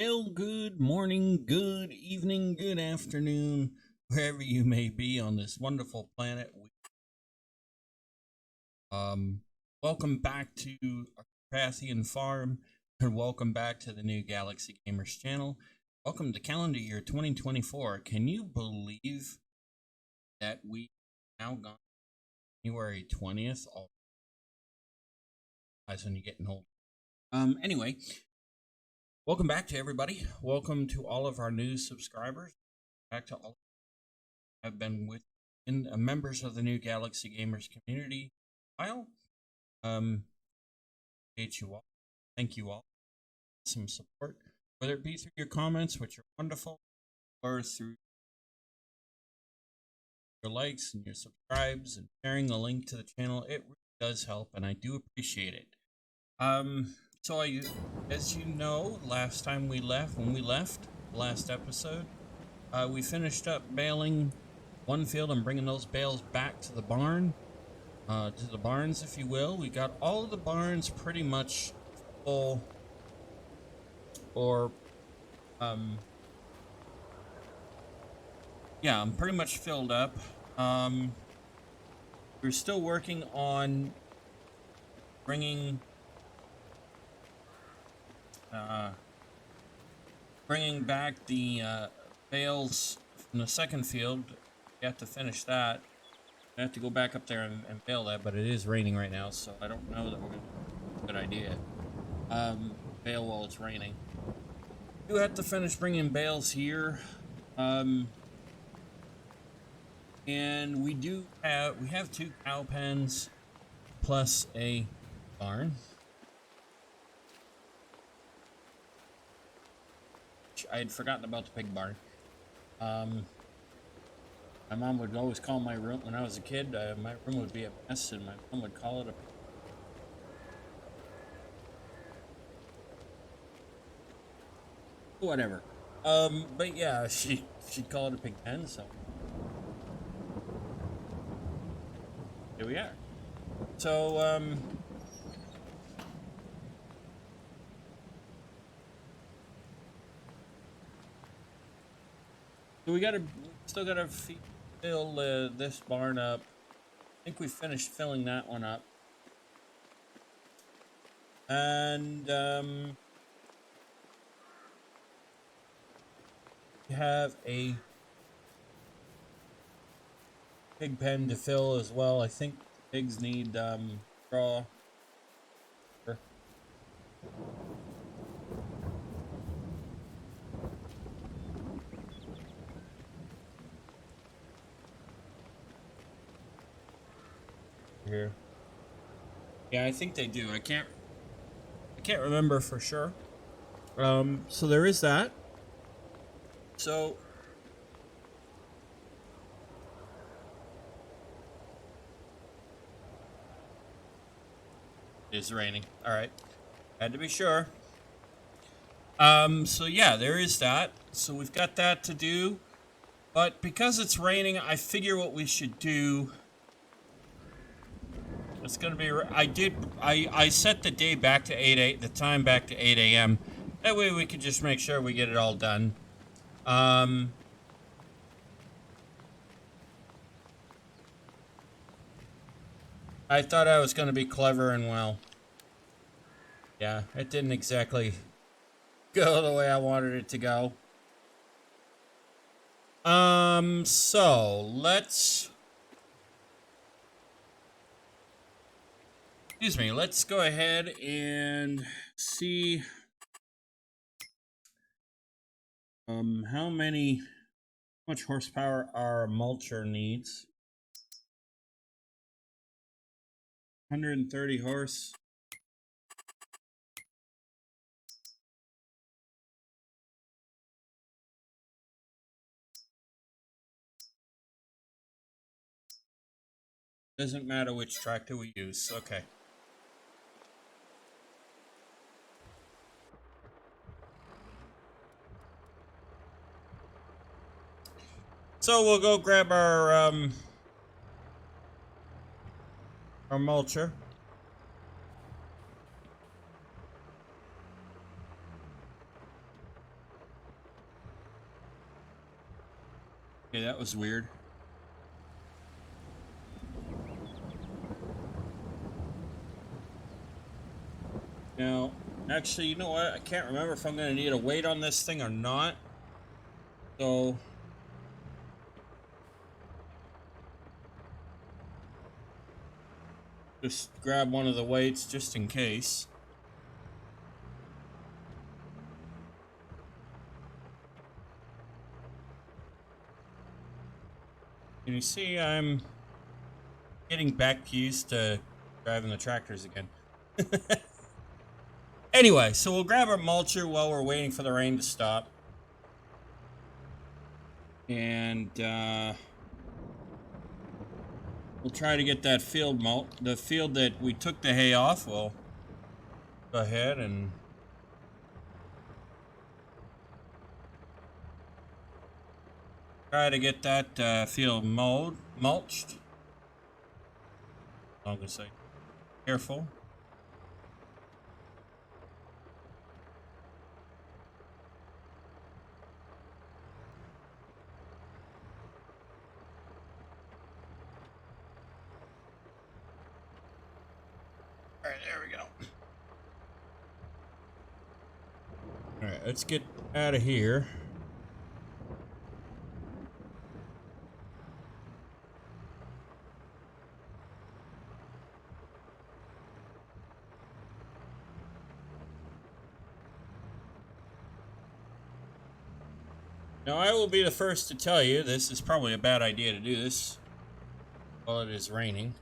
Well, good morning, good evening, good afternoon, wherever you may be on this wonderful planet. Welcome back to Carpathian Farm, and welcome back to the new Galaxy Gamers channel. Welcome to calendar year 2024. Can you believe that we now gone January 20th? Oh, that's when you're getting old. Anyway. Welcome back to everybody. Welcome to all of our new subscribers. Back to all who have been members of the new Galaxy Gamers community. Appreciate you all. Thank you all. Some support, whether it be through your comments, which are wonderful, or through your likes and your subscribes and sharing the link to the channel. It really does help, and I do appreciate it. So as you know, last time when we left, last episode, we finished up baling one field and bringing those bales back to the barn, to the barns, if you will. We got all of the barns pretty much full, or, yeah, I'm pretty much filled up. We're still working on bringing back the bales from the second field. We have to finish that. I have to go back up there and bale that, but it is raining right now, so I don't know that we're going to have a good idea. Bale while it's raining. We do have to finish bringing bales here. And we have 2 cow pens plus a barn. I had forgotten about the pig barn. My mom would always call my room, when I was a kid, my room would be a mess, and my mom would call it a... Whatever. But yeah, she'd call it a pig pen, so... Here we are. So, so we still gotta fill this barn up. I think we finished filling that one up. And, we have a pig pen to fill as well. I think pigs need, straw. Here. Yeah, I think they do. I can't remember for sure. So there is that. So it's raining. All right. Had to be sure. So yeah, there is that. So we've got that to do. But because it's raining, I figure what we should do... It's gonna be... I set the day back to 8 the time back to 8 a.m. That way we can just make sure we get it all done. I thought I was gonna be clever and well. Yeah, it didn't exactly go the way I wanted it to go. So let's... Excuse me, let's go ahead and see how much horsepower our mulcher needs. 130 horse. Doesn't matter which tractor we use. Okay. So we'll go grab our mulcher. Okay, that was weird. Now, actually, you know what? I can't remember if I'm going to need a weight on this thing or not. So, just grab one of the weights just in case. And you see, I'm getting back used to driving the tractors again. Anyway, so we'll grab our mulcher while we're waiting for the rain to stop. And we'll try to get that field the field that we took the hay off. We'll go ahead and try to get that field mulched. I'm gonna say, careful. All right, there we go. All right, let's get out of here. Now, I will be the first to tell you this is probably a bad idea to do this while it is raining.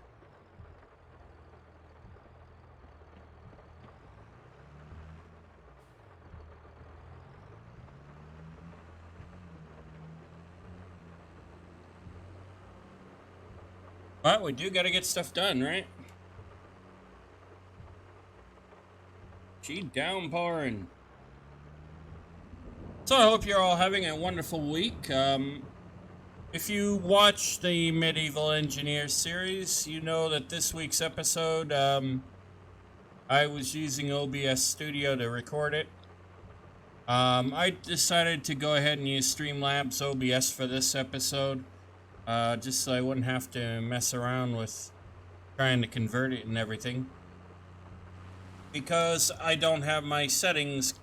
But we do got to get stuff done, right? Gee, downpouring. So I hope you're all having a wonderful week. If you watch the Medieval Engineers series, you know that this week's episode, I was using OBS Studio to record it. I decided to go ahead and use Streamlabs OBS for this episode, just so I wouldn't have to mess around with trying to convert it and everything. Because I don't have my settings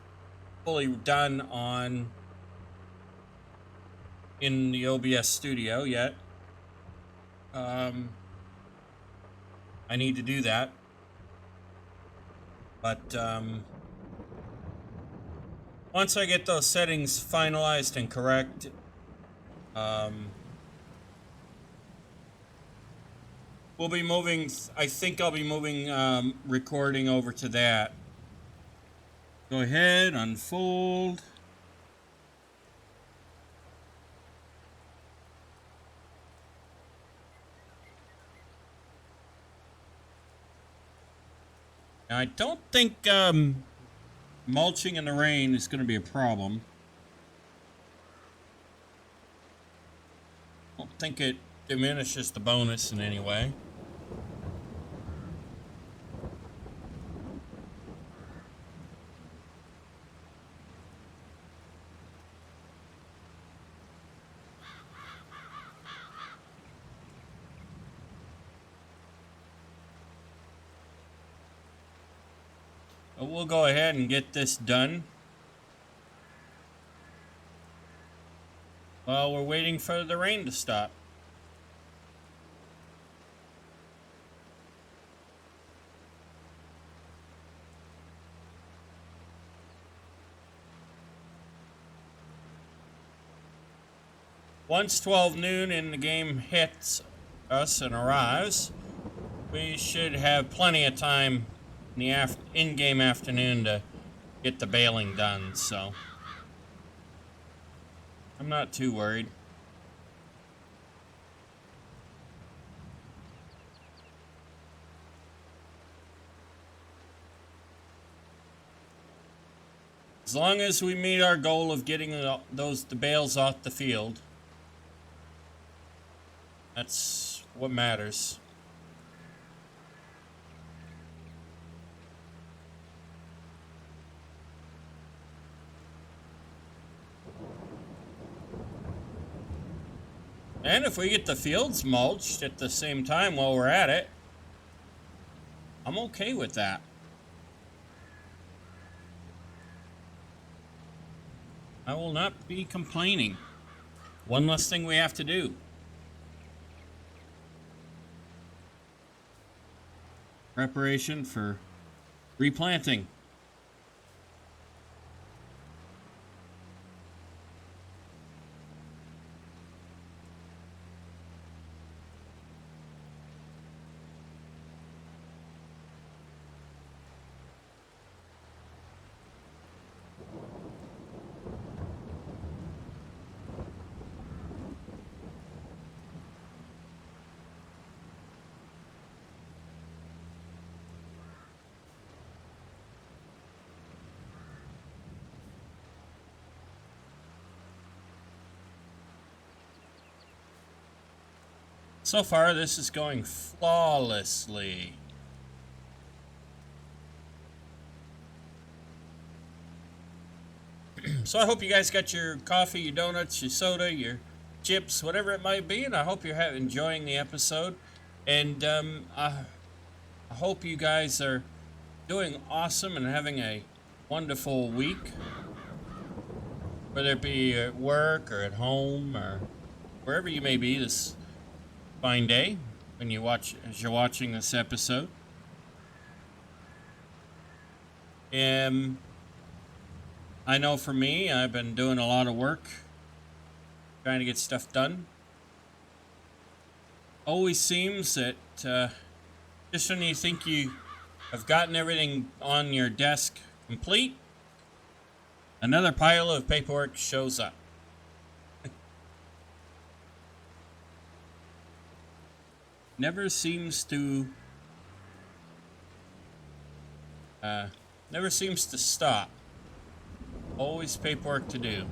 fully done in the OBS Studio yet. I need to do that. But once I get those settings finalized and correct, we'll be moving, I think I'll be moving recording over to that. Go ahead, unfold. Now, I don't think mulching in the rain is going to be a problem. I don't think it diminishes the bonus in any way. But we'll go ahead and get this done while we're waiting for the rain to stop. Once 12 noon and the game hits us and arrives, we should have plenty of time in the in-game afternoon to get the baling done, so I'm not too worried. As long as we meet our goal of getting the bales off the field, that's what matters. And if we get the fields mulched at the same time while we're at it, I'm okay with that. I will not be complaining. One less thing we have to do. Preparation for replanting. So far, this is going flawlessly. So I hope you guys got your coffee, your donuts, your soda, your chips, whatever it might be, and I hope you're enjoying the episode. And I hope you guys are doing awesome and having a wonderful week, whether it be at work or at home or wherever you may be this fine day when as you're watching this episode. I know for me, I've been doing a lot of work trying to get stuff done. Always seems that just when you think you have gotten everything on your desk complete, another pile of paperwork shows up. Never seems to stop. Always paperwork to do.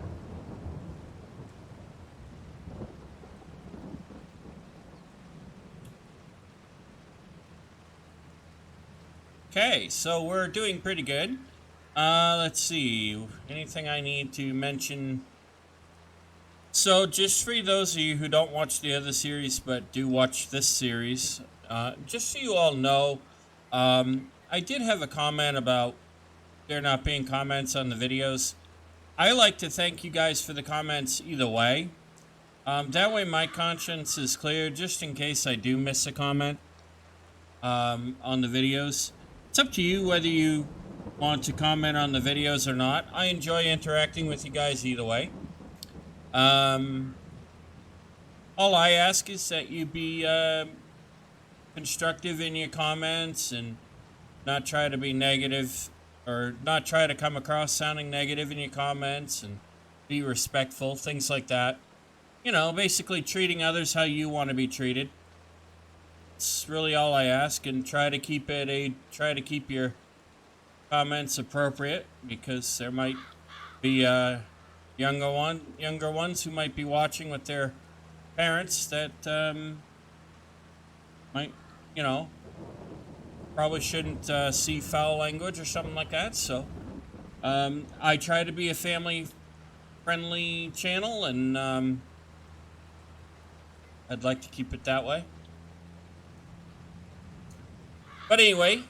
Okay, so we're doing pretty good. Let's see. Anything I need to mention? So, just for those of you who don't watch the other series but do watch this series, just so you all know, I did have a comment about there not being comments on the videos. I like to thank you guys for the comments either way. That way my conscience is clear just in case I do miss a comment on the videos. It's up to you whether you want to comment on the videos or not. I enjoy interacting with you guys either way. All I ask is that you be constructive in your comments and not try to be negative or not try to come across sounding negative in your comments, and be respectful, things like that. You know, basically treating others how you want to be treated. It's really all I ask, and try to keep your comments appropriate, because there might be younger ones who might be watching with their parents that might, you know, probably shouldn't see foul language or something like that. So I try to be a family-friendly channel, and I'd like to keep it that way. But anyway,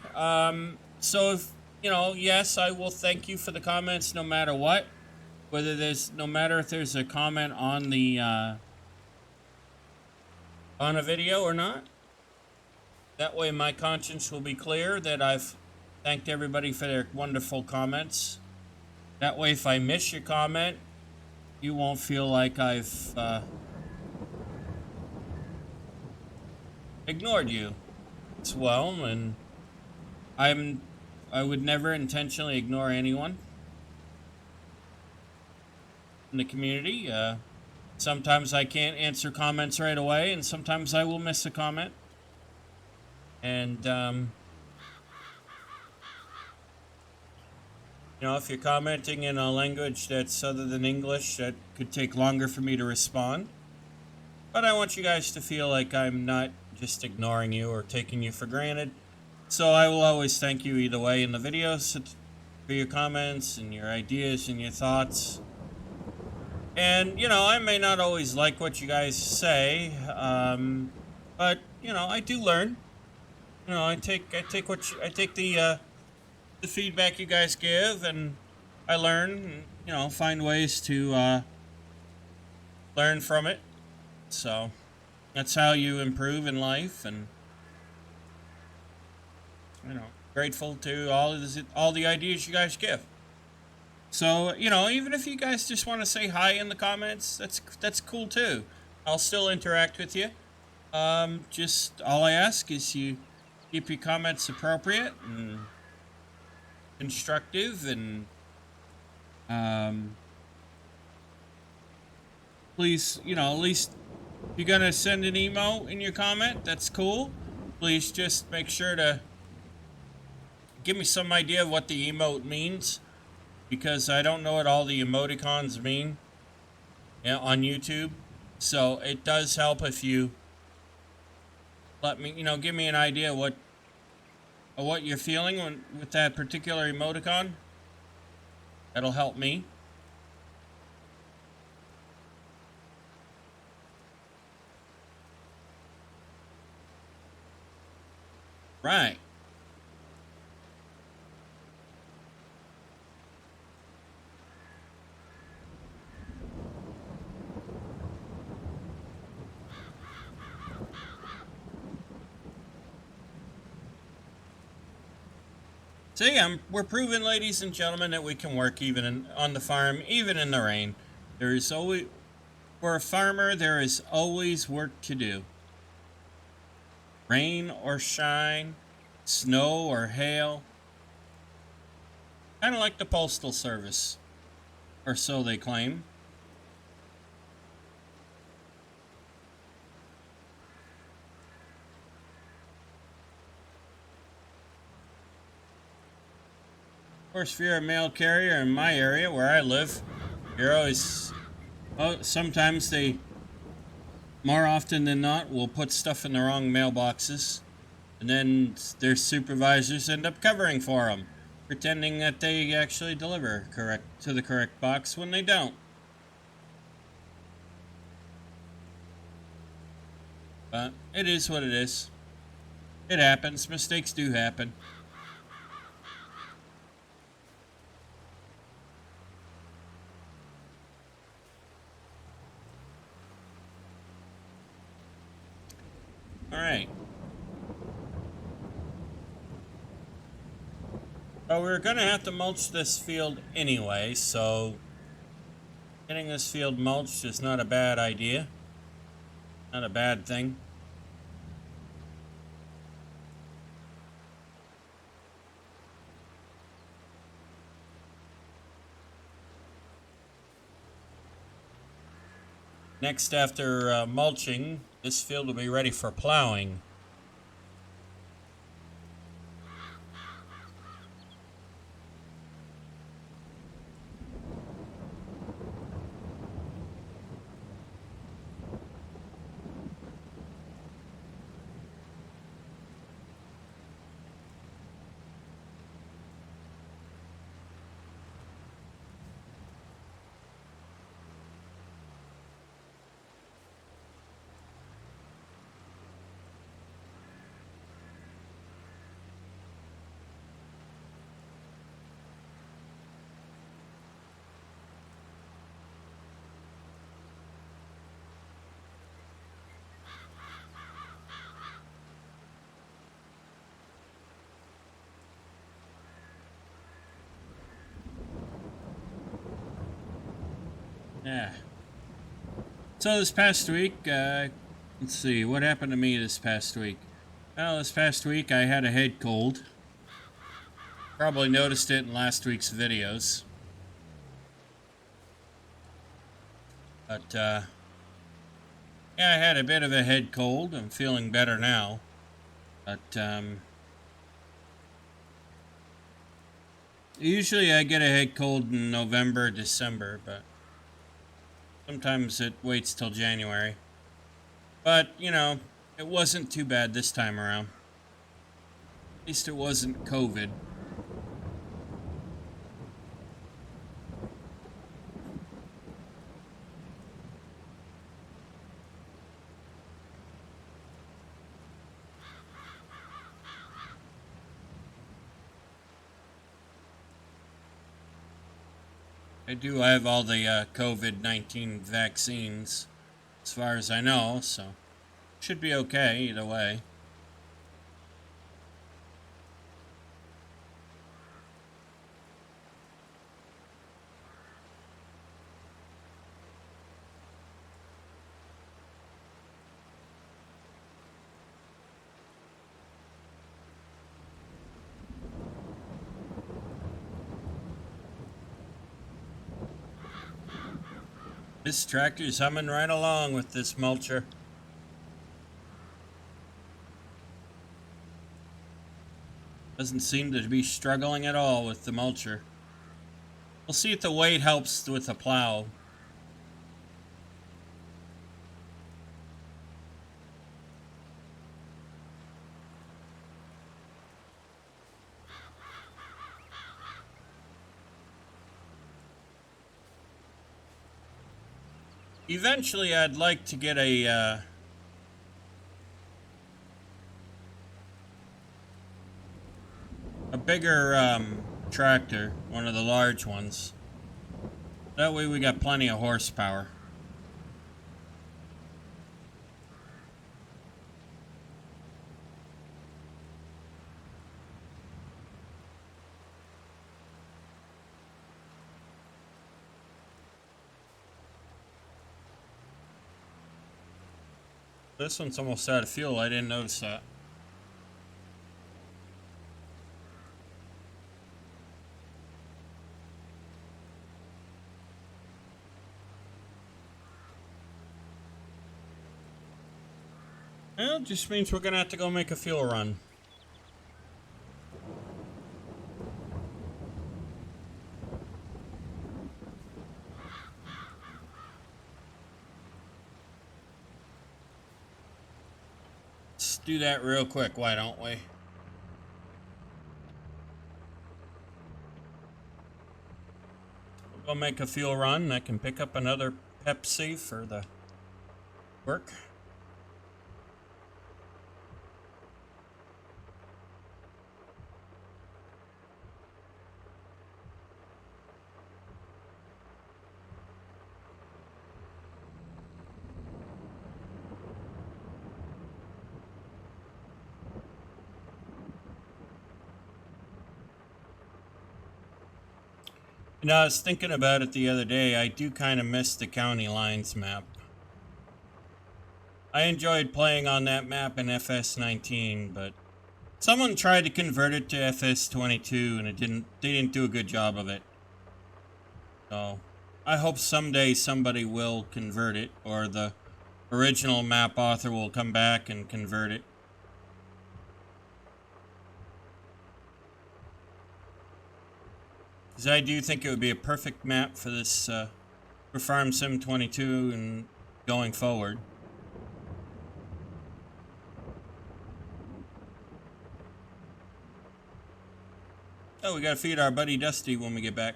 so if, you know, yes, I will thank you for the comments no matter what. No matter if there's a comment on the on a video or not. That way my conscience will be clear that I've thanked everybody for their wonderful comments. That way if I miss your comment, you won't feel like I've ignored you as well. And I would never intentionally ignore anyone in the community. Sometimes I can't answer comments right away, and sometimes I will miss a comment. And, you know, if you're commenting in a language that's other than English, that could take longer for me to respond. But I want you guys to feel like I'm not just ignoring you or taking you for granted. So I will always thank you either way in the videos for your comments and your ideas and your thoughts. And, you know, I may not always like what you guys say, but, you know, I do learn. You know, I take the feedback you guys give, and I learn, and, you know, find ways to, learn from it. So, that's how you improve in life, and, you know, grateful to all the ideas you guys give. So, you know, even if you guys just want to say hi in the comments, that's cool too. I'll still interact with you. Just all I ask is you keep your comments appropriate and constructive, and um, please, you know, at least if you're gonna send an emo in your comment, that's cool. Please just make sure to give me some idea of what the emote means, because I don't know what all the emoticons mean, on YouTube. So it does help if you let me, you know, give me an idea of what you're feeling with that particular emoticon. That'll help me. Right. See, we're proving, ladies and gentlemen, that we can work on the farm, even in the rain. There is always, for a farmer, there is always work to do. Rain or shine, snow or hail. Kind of like the Postal Service, or so they claim. Of course, if you're a mail carrier in my area where I live, you're always, oh, sometimes they, more often than not, will put stuff in the wrong mailboxes, and then their supervisors end up covering for them, pretending that they actually deliver correct to the correct box when they don't. But it is what it is. It happens. Mistakes do happen. All right. Well, we're going to have to mulch this field anyway, so getting this field mulched is not a bad idea. Not a bad thing. Next, after mulching, this field will be ready for plowing. Yeah. So this past week, let's see, what happened to me this past week? Well, this past week I had a head cold. Probably noticed it in last week's videos. But, yeah, I had a bit of a head cold. I'm feeling better now. But, usually I get a head cold in November, December, but sometimes it waits till January. But, you know, it wasn't too bad this time around. At least it wasn't COVID. I do have all the COVID-19 vaccines, as far as I know, so should be okay either way. This tractor's humming right along with this mulcher. Doesn't seem to be struggling at all with the mulcher. We'll see if the weight helps with the plow. Eventually, I'd like to get a bigger tractor, one of the large ones. That way we got plenty of horsepower. This one's almost out of fuel. I didn't notice that. Well, it just means we're gonna have to go make a fuel run. Let's do that real quick, why don't we? We'll go make a fuel run. I can pick up another Pepsi for the work. You know, I was thinking about it the other day. I do kind of miss the county lines map. I enjoyed playing on that map in FS19, but someone tried to convert it to FS22 and they didn't do a good job of it. So, I hope someday somebody will convert it, or the original map author will come back and convert it. Because I do think it would be a perfect map for this, for Farm Sim 22 and going forward. Oh, we gotta feed our buddy Dusty when we get back.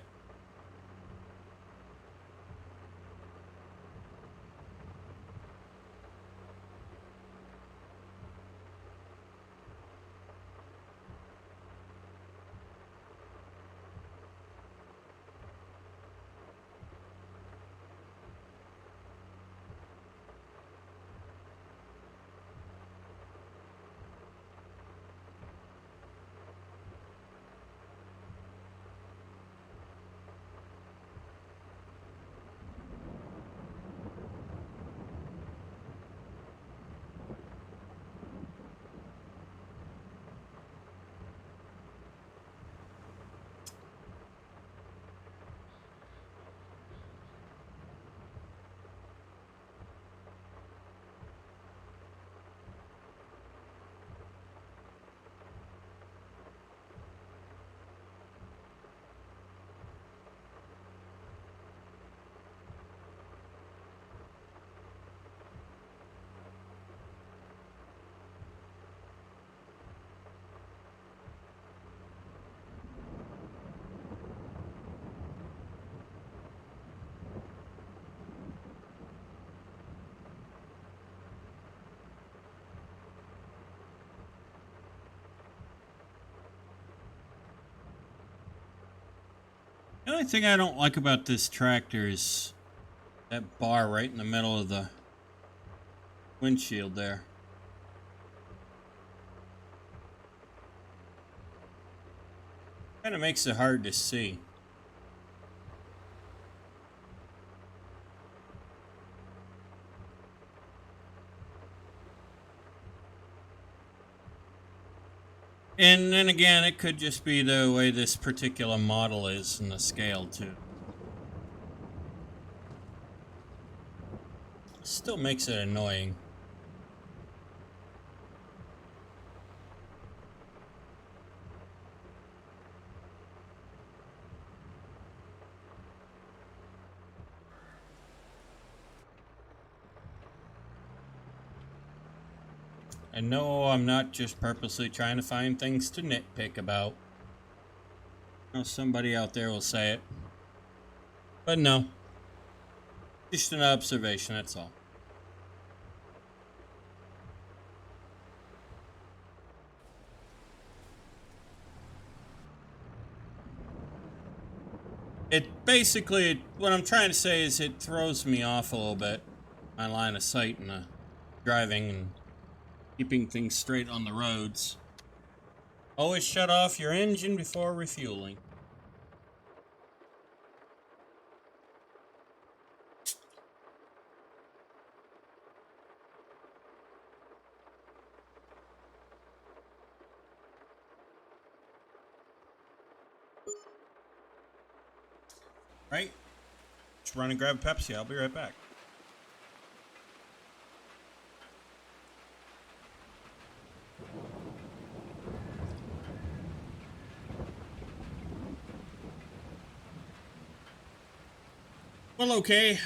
The only thing I don't like about this tractor is that bar right in the middle of the windshield there. Kind of makes it hard to see. And then again, it could just be the way this particular model is in the scale too. Still makes it annoying. And no, I'm not just purposely trying to find things to nitpick about. I know somebody out there will say it. But no. Just an observation, that's all. It basically, what I'm trying to say is it throws me off a little bit. My line of sight and driving and keeping things straight on the roads. Always shut off your engine before refueling. Right? Just run and grab a Pepsi. I'll be right back. Well, okay.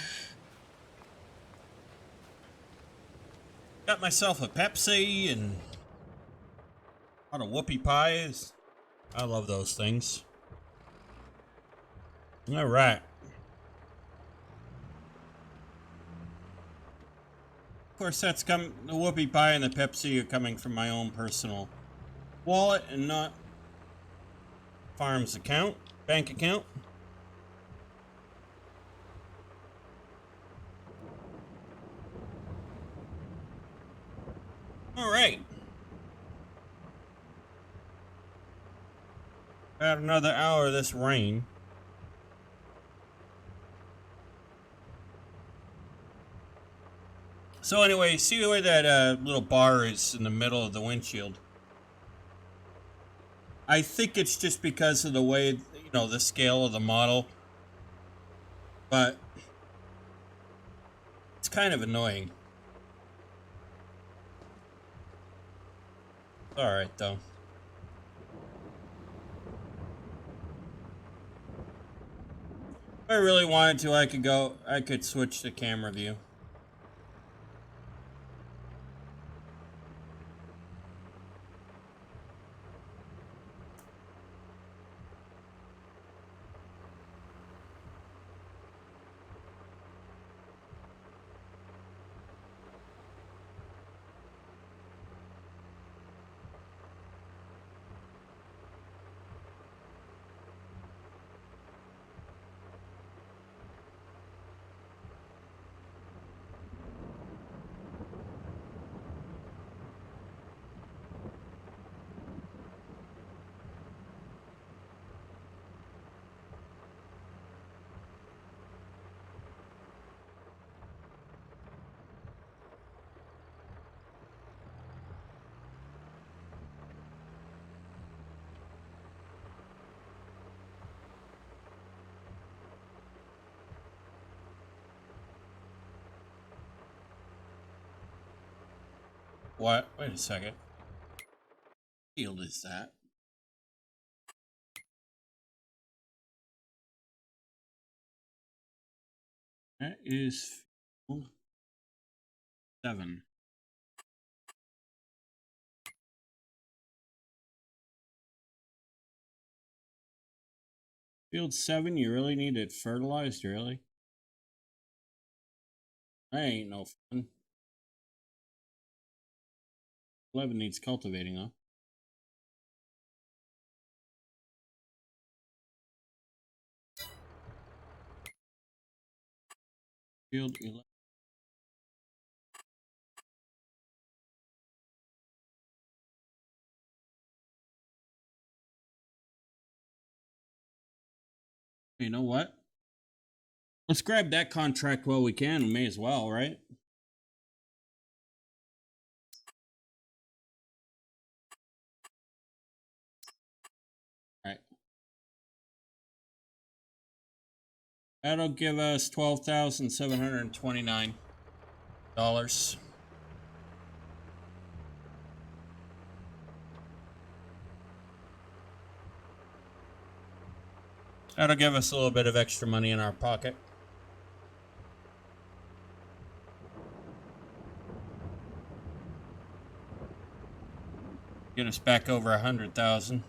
Got myself a Pepsi and a lot of whoopie pies. I love those things. All right. Of course, the whoopie pie and the Pepsi are coming from my own personal wallet and not farm's bank account. All right. About another hour of this rain. So anyway, see the way that little bar is in the middle of the windshield? I think it's just because of the way, the scale of the model. But it's kind of annoying. Alright, though. If I really wanted to, I could switch to camera view. What? Wait a second. What field is that? That is field 7. Field 7, you really need it fertilized, really? That ain't no fun. 11 needs cultivating, though. Field 11. You know what? Let's grab that contract while we can. We may as well, right? All right. That'll give us $12,729. That'll give us a little bit of extra money in our pocket. Get us back over 100,000.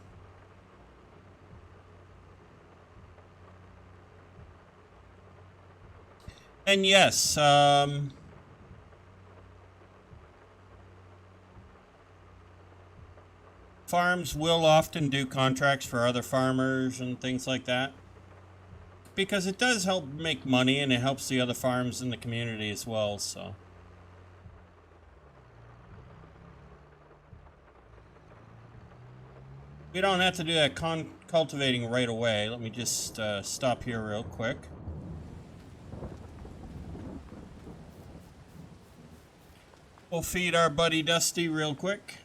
And yes, farms will often do contracts for other farmers and things like that, because it does help make money and it helps the other farms in the community as well. So we don't have to do that cultivating right away. Let me just stop here real quick. We'll feed our buddy Dusty real quick.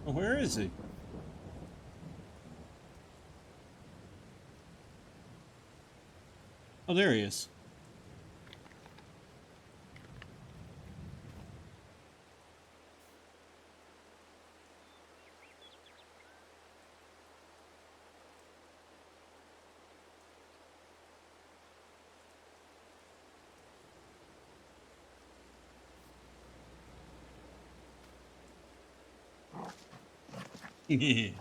Where is he? Oh, there he is. Good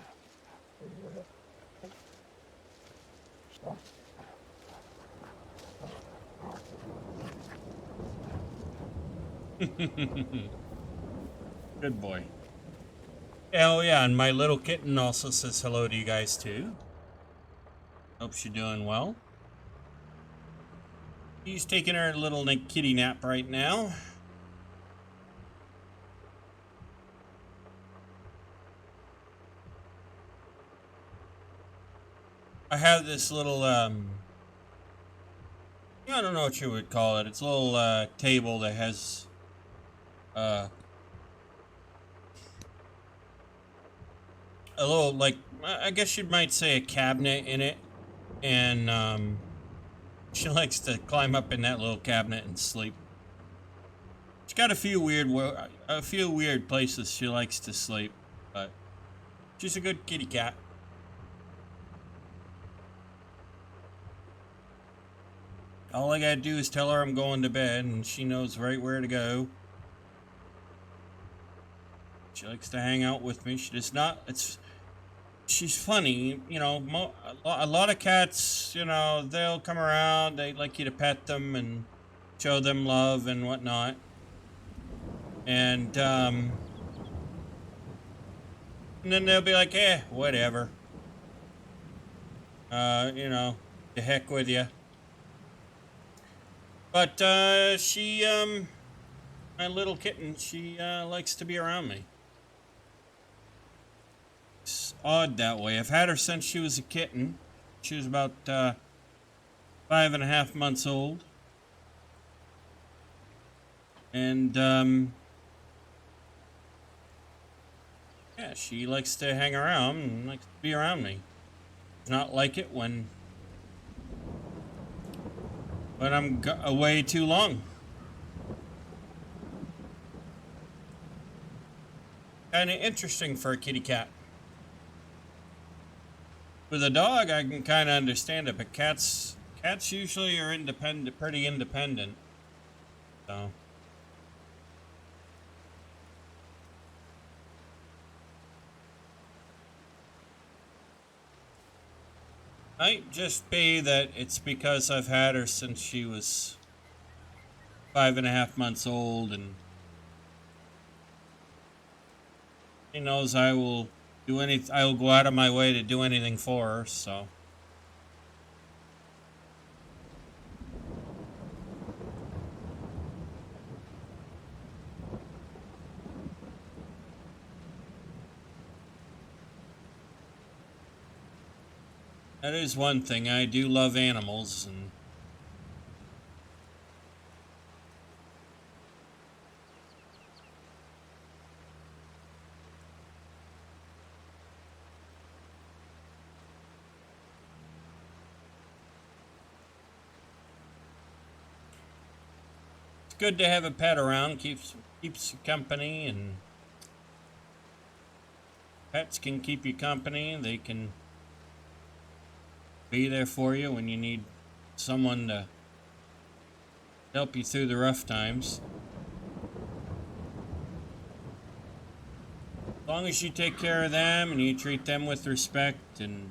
boy. Oh yeah, and my little kitten also says hello to you guys too. Hope you're doing well. She's taking her little kitty nap right now. I have this little I don't know what you would call it. It's a little table that has a little, like, I guess you might say a cabinet in it, and she likes to climb up in that little cabinet and sleep. She's got a few weird places she likes to sleep, but she's a good kitty cat. All I gotta do is tell her I'm going to bed, and she knows right where to go. She likes to hang out with me. She does not. She's funny, you know. A lot of cats, you know, they'll come around. They like you to pet them and show them love and whatnot. And then they'll be like, "Eh, whatever. You know, the heck with you." But my little kitten, she likes to be around me. It's odd that way. I've had her since she was a kitten. She was about 5.5 months old. And yeah, she likes to hang around and likes to be around me. Does not like it when I'm away too long. Kind of interesting for a kitty cat. With a dog, I can kind of understand it, but cats Cats usually are independent, pretty independent. So might just be that it's because I've had her since she was 5.5 months old, and she knows I will do any. I will go out of my way to do anything for her. So that is one thing. I do love animals, and it's good to have a pet around. Keeps you company, and pets can keep you company. They can be there for you when you need someone to help you through the rough times. As long as you take care of them and you treat them with respect and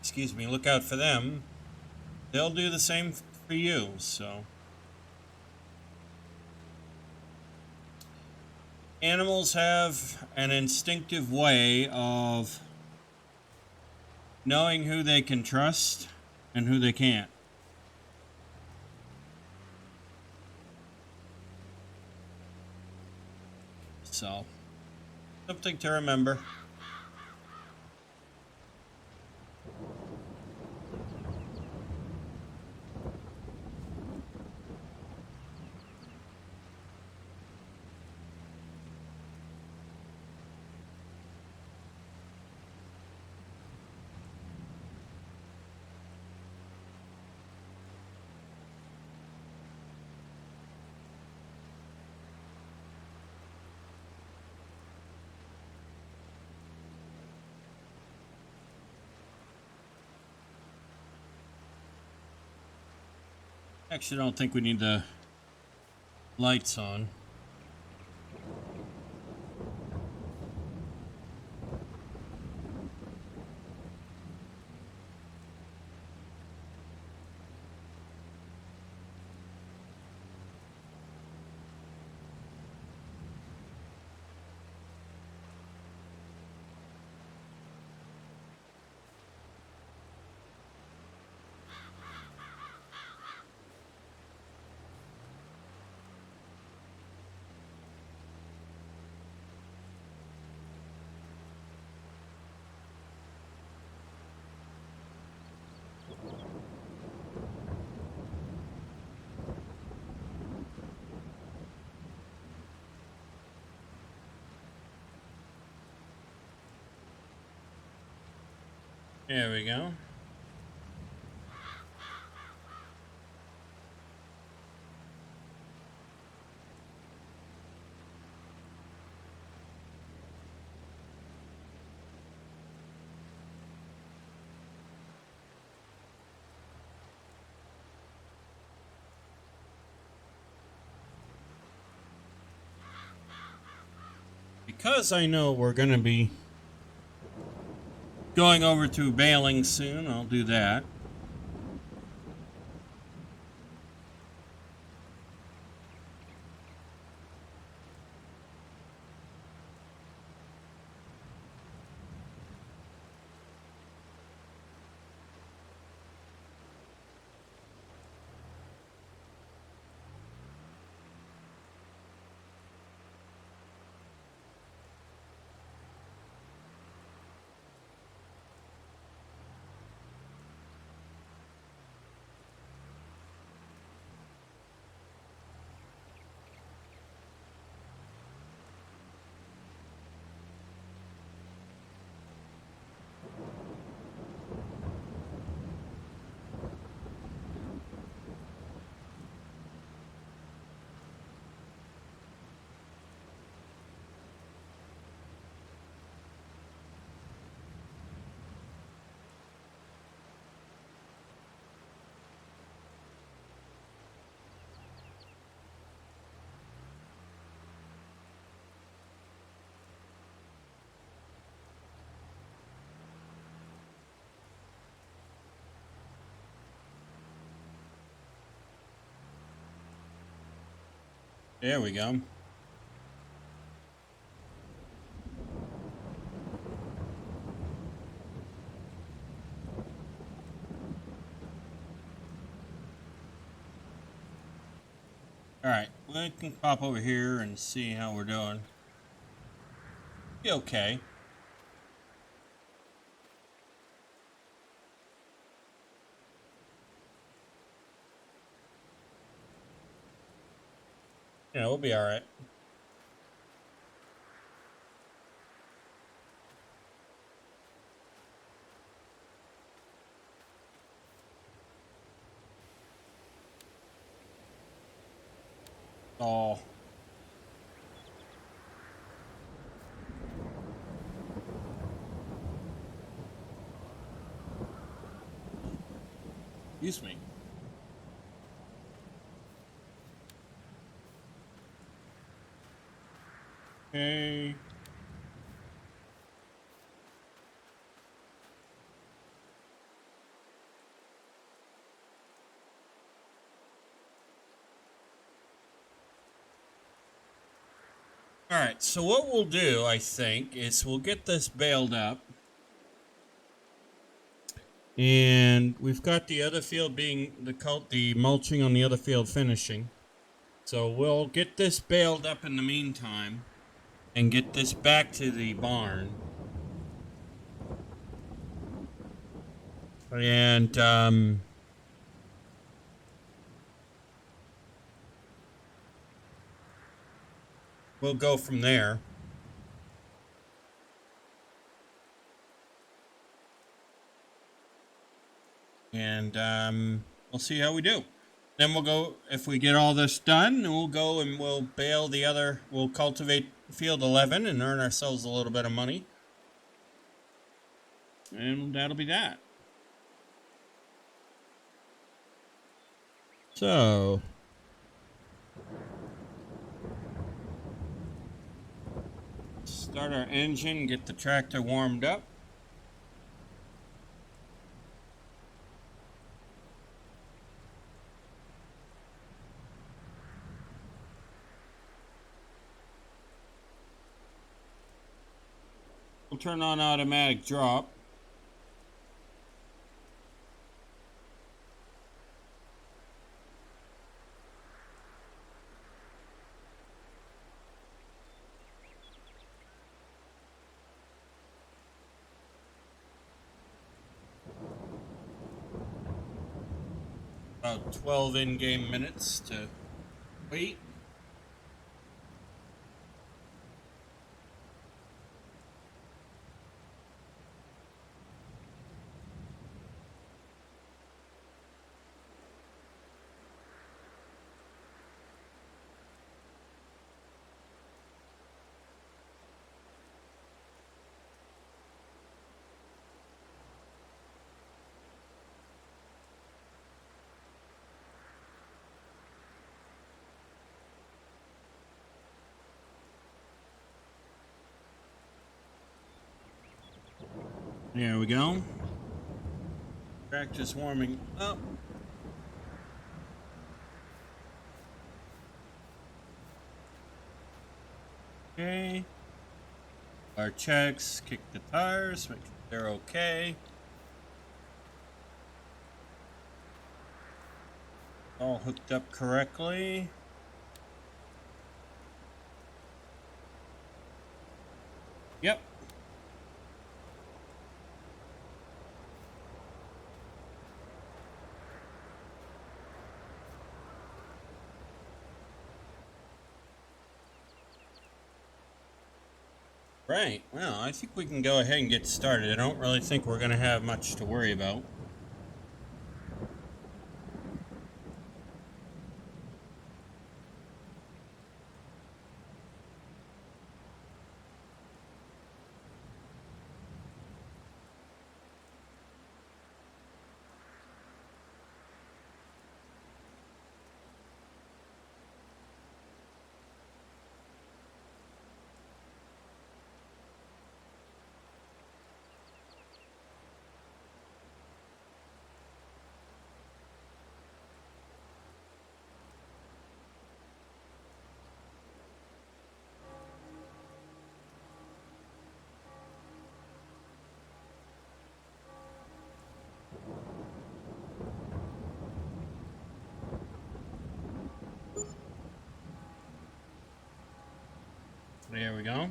excuse me, look out for them, they'll do the same for you. So animals have an instinctive way of knowing who they can trust and who they can't. So, something to remember. Actually, I don't think we need the lights on. There we go. Because I know we're going to be going over to Baling soon, I'll do that. There we go. Alright, we can pop over here and see how we're doing. Be okay. Yeah, we'll be alright. Oh. Excuse me. Okay. Alright, so what we'll do, I think, is we'll get this baled up. And we've got the other field being the mulching on the other field finishing. So we'll get this baled up in the meantime and get this back to the barn. And we'll go from there. And we'll see how we do. Then we'll go, if we get all this done, we'll go and we'll bale the other, we'll cultivate field 11 and earn ourselves a little bit of money. And that'll be that. So, start our engine, get the tractor warmed up. We'll turn on automatic drop. About 12 in-game minutes to wait. There we go. Tractor's warming up. Okay. Our checks, kick the tires, make sure they're okay. All hooked up correctly. Yep. Right. Well, I think we can go ahead and get started. I don't really think we're going to have much to worry about. There we go.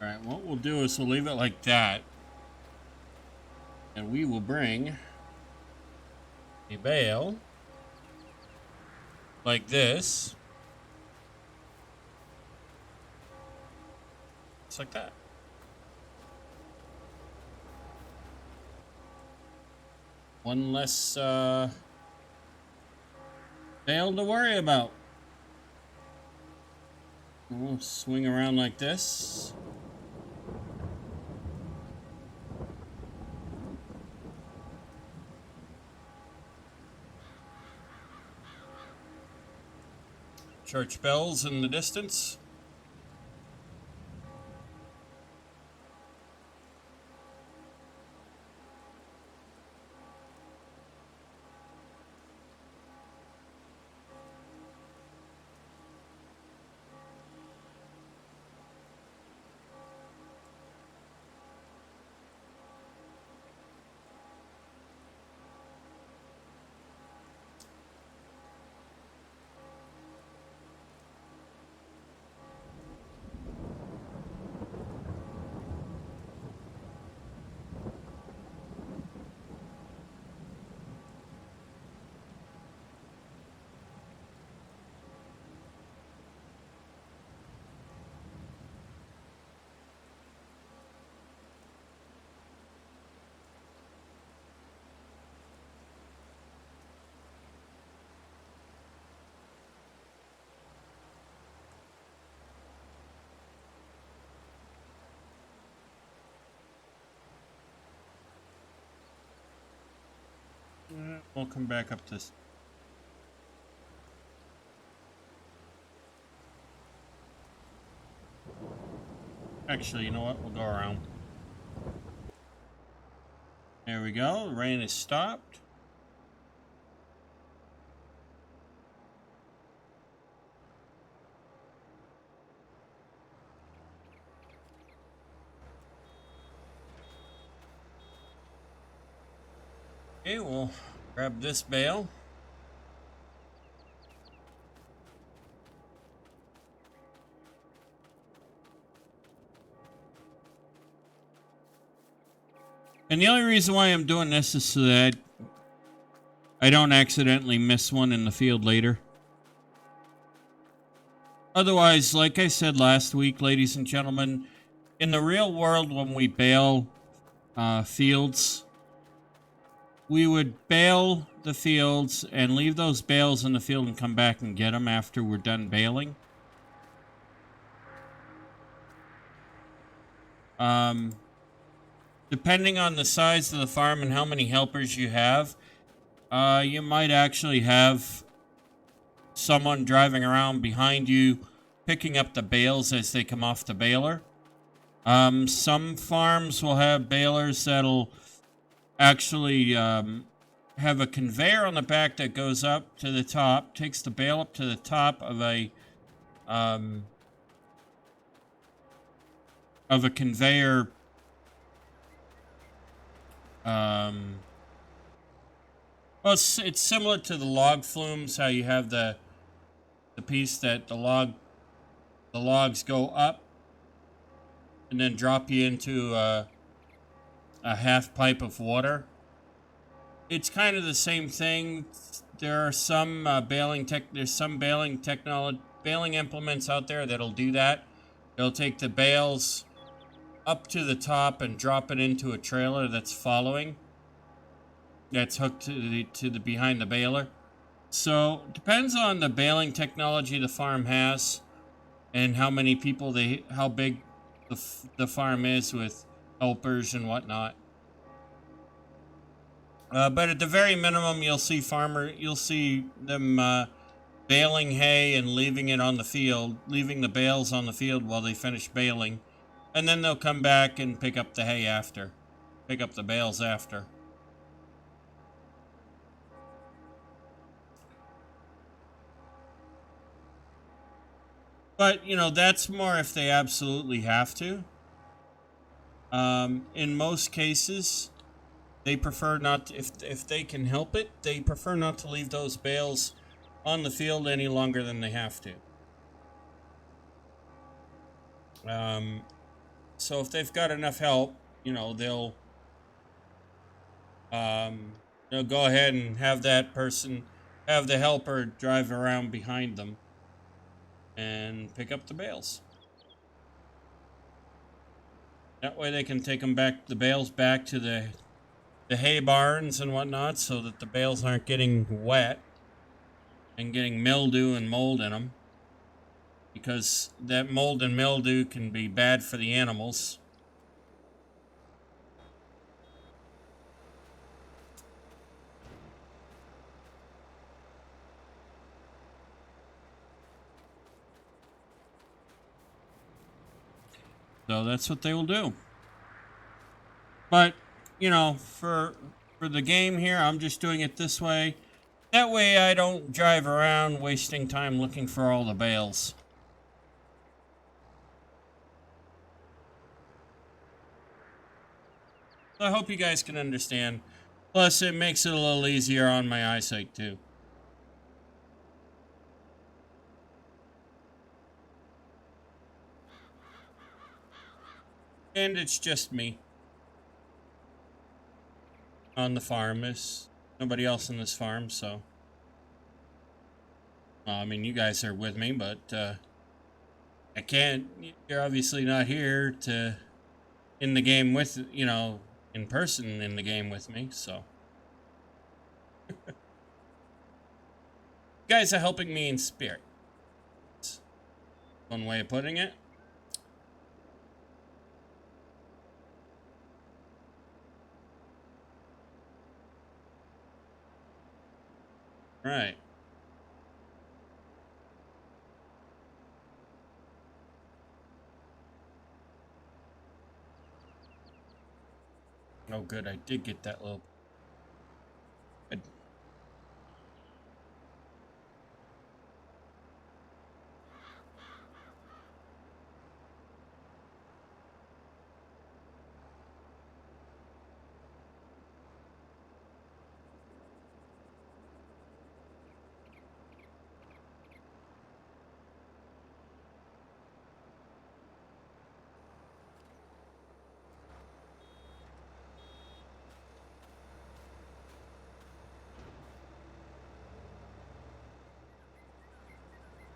Alright, what we'll do is we'll leave it like that. And we will bring a bale like this. Just like that. One less bale to worry about. We'll swing around like this. Church bells in the distance. We'll come back up this. Actually, you know what? We'll go around. There we go. The rain has stopped. Okay, we'll grab this bale. And the only reason why I'm doing this is so that I don't accidentally miss one in the field later. Otherwise, like I said last week, ladies and gentlemen, in the real world, when we bale fields, we would bale the fields and leave those bales in the field and come back and get them after we're done baling. Depending on the size of the farm and how many helpers you have, you might actually have someone driving around behind you picking up the bales as they come off the baler. Some farms will have balers that'll actually have a conveyor on the back that goes up to the top, takes the bale up to the top of a conveyor. Well, it's similar to the log flumes, how you have the piece that the logs go up and then drop you into a half pipe of water. It's kind of the same thing. There are some baling implements out there that'll do that. They'll take the bales up to the top and drop it into a trailer that's following. that's hooked to the behind the baler. So depends on the baling technology the farm has and how many people how big the farm is with helpers and whatnot. But at the very minimum, you'll see them baling hay and leaving it on the field, leaving the bales on the field while they finish baling, and then they'll come back and pick up the hay after, pick up the bales after. But you know, that's more if they absolutely have to. In most cases, they prefer not to, if they can help it, they prefer not to leave those bales on the field any longer than they have to. So if they've got enough help, you know, they'll go ahead and have that person, have the helper drive around behind them and pick up the bales. That way they can take them back, the bales back to the hay barns and whatnot, so that the bales aren't getting wet and getting mildew and mold in them, because that mold and mildew can be bad for the animals. So that's what they will do. But, you know, for the game here, I'm just doing it this way. That way I don't drive around wasting time looking for all the bales. So I hope you guys can understand. Plus, it makes it a little easier on my eyesight, too. And it's just me on the farm. There's nobody else on this farm, so... I mean, you guys are with me, but I can't... You're obviously not here to... in the game with... you know, in person in the game with me, so... You guys are helping me in spirit. One way of putting it. Right. Oh, good. I did get that little... Good.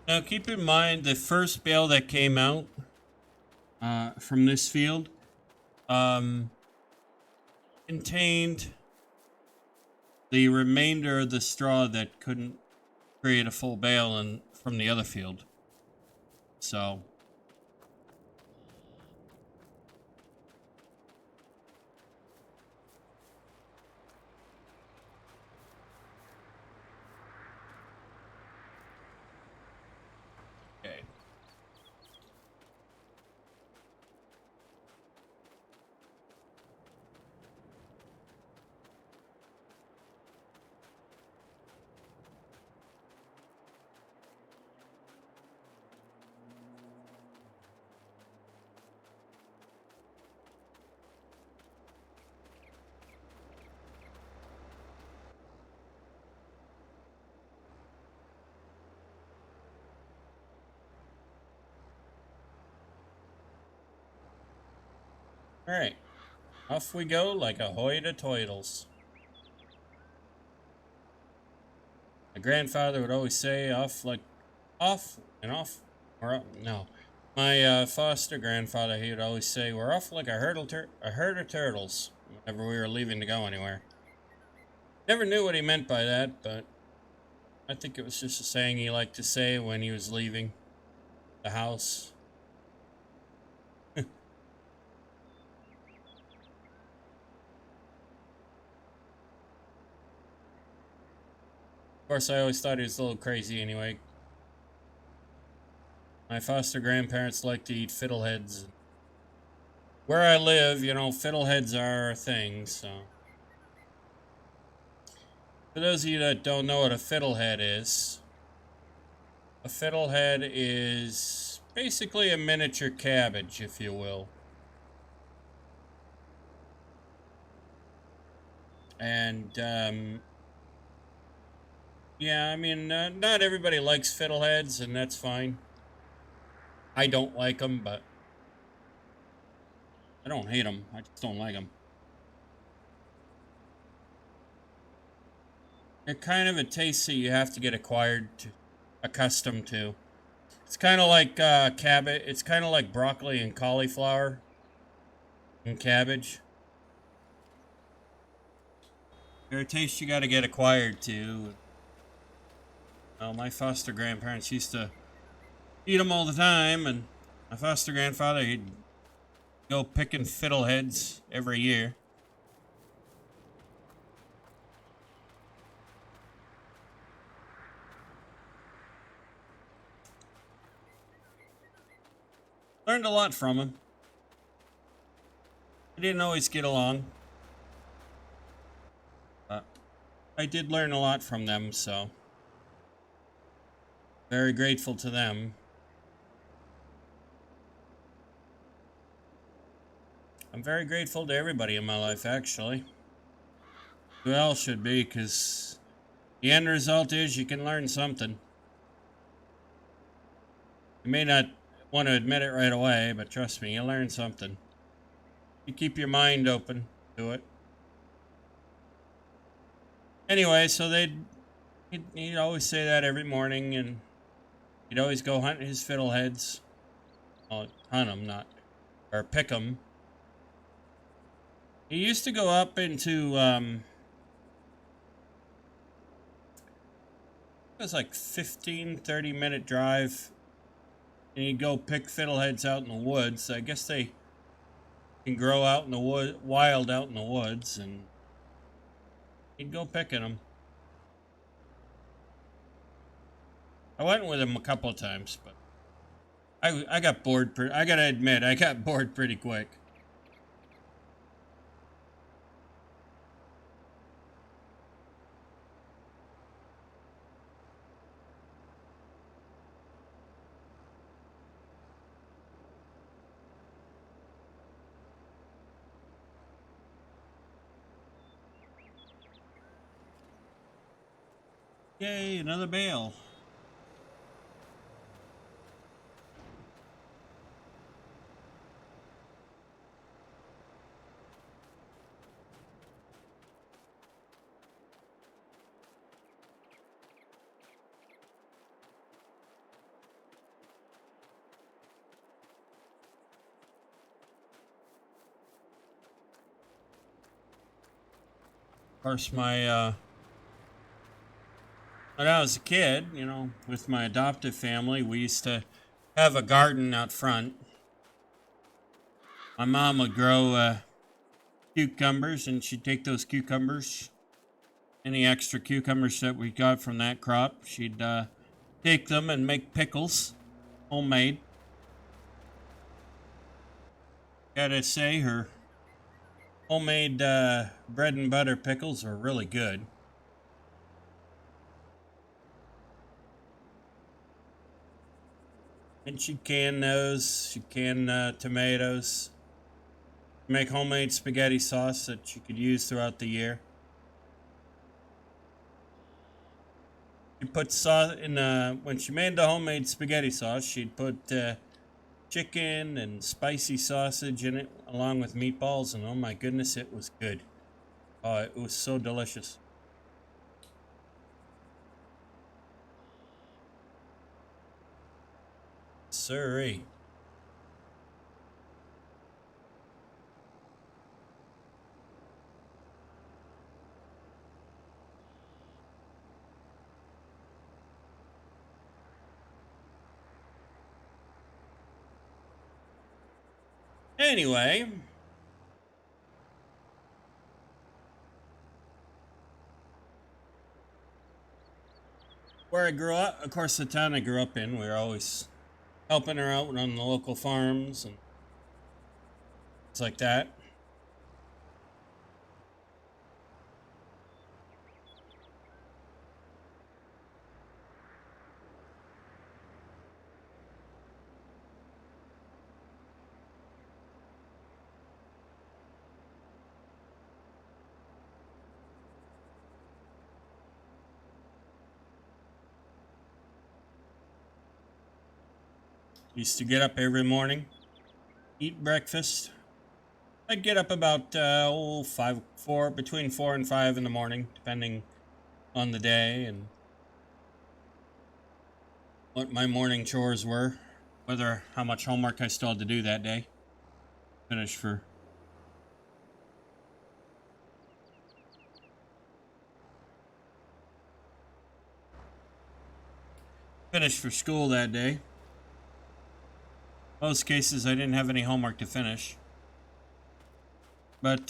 Now, keep in mind, the first bale that came out from this field contained the remainder of the straw that couldn't create a full bale from the other field. So... Okay. Alright. Off we go like ahoy to toidles. My grandfather would always say off and off, or no. My foster grandfather, he would always say, we're off like a herd of turtles whenever we were leaving to go anywhere. Never knew what he meant by that, but I think it was just a saying he liked to say when he was leaving the house. Of course, I always thought he was a little crazy anyway. My foster grandparents like to eat fiddleheads. Where I live, you know, fiddleheads are a thing, so. For those of you that don't know what a fiddlehead is, a fiddlehead is basically a miniature cabbage, if you will. And, yeah, I mean, not everybody likes fiddleheads, and that's fine. I don't like them, but I don't hate them. I just don't like them. They're kind of a taste that you have to get accustomed to. It's kind of like cabbage. It's kind of like broccoli and cauliflower and cabbage. They're a taste you got to get acquired to. Well, my foster grandparents used to eat them all the time, and my foster grandfather, he'd go picking fiddleheads every year. Learned a lot from him. We didn't always get along, but I did learn a lot from them, so very grateful to them. I'm very grateful to everybody in my life, actually. Who else should be, because the end result is you can learn something. You may not want to admit it right away, but trust me, you learn something. You keep your mind open to it. Anyway, so he'd always say that every morning, and he'd always go hunt his fiddleheads. Well, hunt them, not, or pick them. He used to go up into, it was like 15-30 minute drive, and he'd go pick fiddleheads out in the woods. I guess they can grow out in the wild out in the woods, and he'd go picking them. I went with him a couple of times, but I got bored. I gotta admit, I got bored pretty quick. Yay, another bale. Of course, when I was a kid, you know, with my adoptive family, we used to have a garden out front. My mom would grow cucumbers, and she'd take those cucumbers, any extra cucumbers that we got from that crop, she'd take them and make pickles, homemade. Gotta say, her homemade bread and butter pickles are really good. And she'd can those, she'd can tomatoes, make homemade spaghetti sauce that you could use throughout the year. She put sauce in when she made the homemade spaghetti sauce, she'd put chicken and spicy sausage in it along with meatballs, and oh my goodness, it was good. Oh, it was so delicious. Sirree. Anyway, where I grew up, of course, the town I grew up in, we were always helping her out on the local farms and things like that. Used to get up every morning, eat breakfast. I'd get up about between 4 and 5 in the morning, depending on the day and what my morning chores were, how much homework I still had to do that day. Finish for school that day. Most cases, I didn't have any homework to finish. But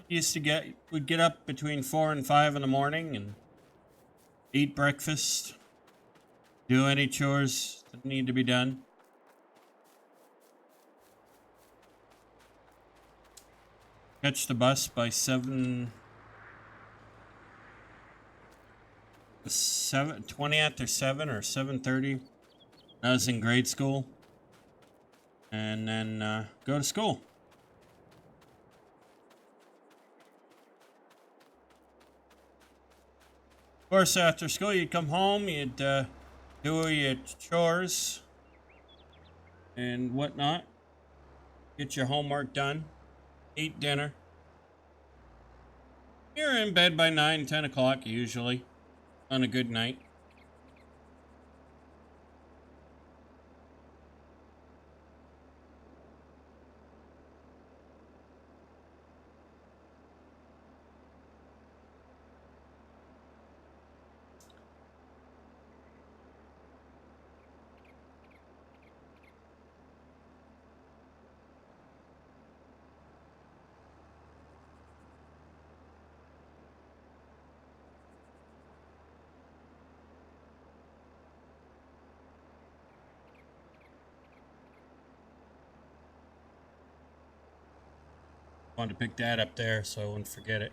we'd get up between 4 and 5 in the morning and eat breakfast, do any chores that need to be done. Catch the bus by 20 after 7 or 7:30. I was in grade school, and then go to school. Of course, after school, you'd come home, you'd do your chores and whatnot, get your homework done, eat dinner. You're in bed by 9, 10 o'clock usually on a good night. Wanted to pick that up there so I wouldn't forget it.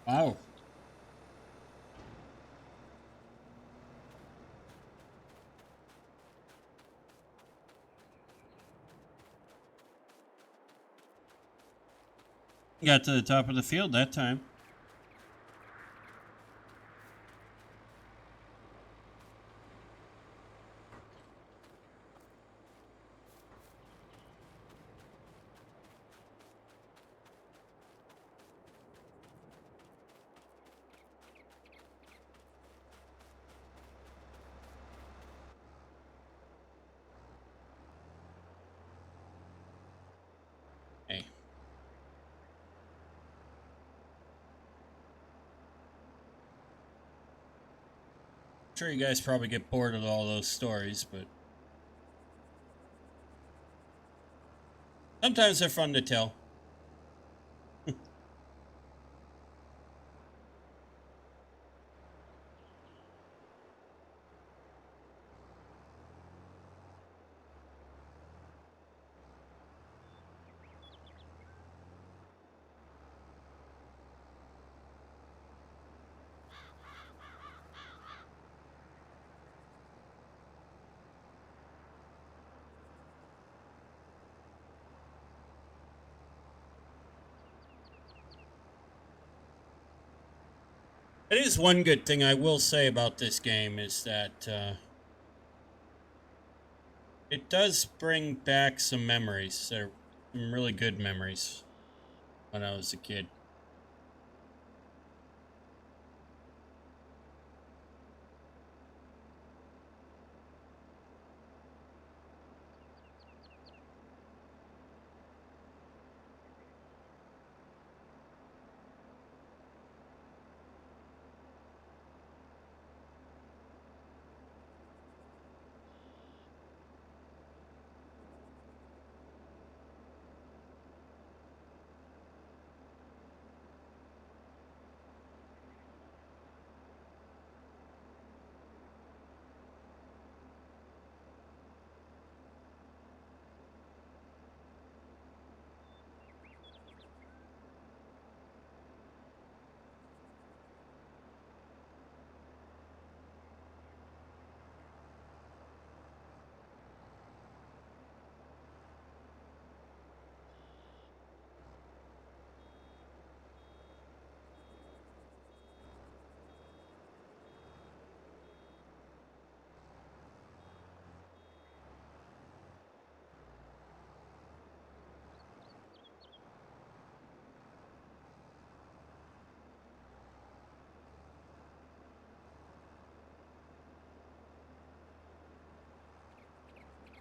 Wow. Got to the top of the field that time. Hey. I'm sure you guys probably get bored of all those stories, but sometimes they're fun to tell. It is one good thing I will say about this game is that it does bring back some memories. Some really good memories when I was a kid.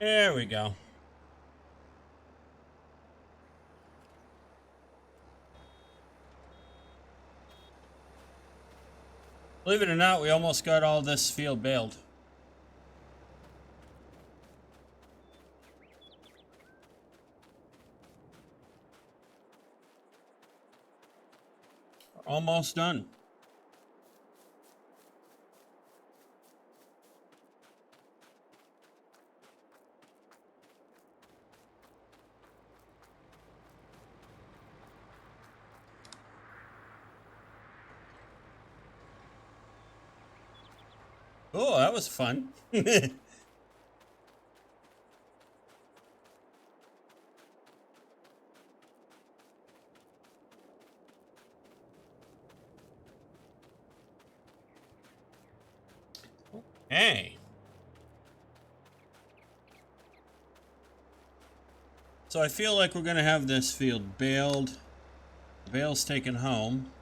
There we go. Believe it or not, we almost got all this field baled. We're almost done. Oh, that was fun. Hey. So I feel like we're going to have this field baled. The bale's taken home.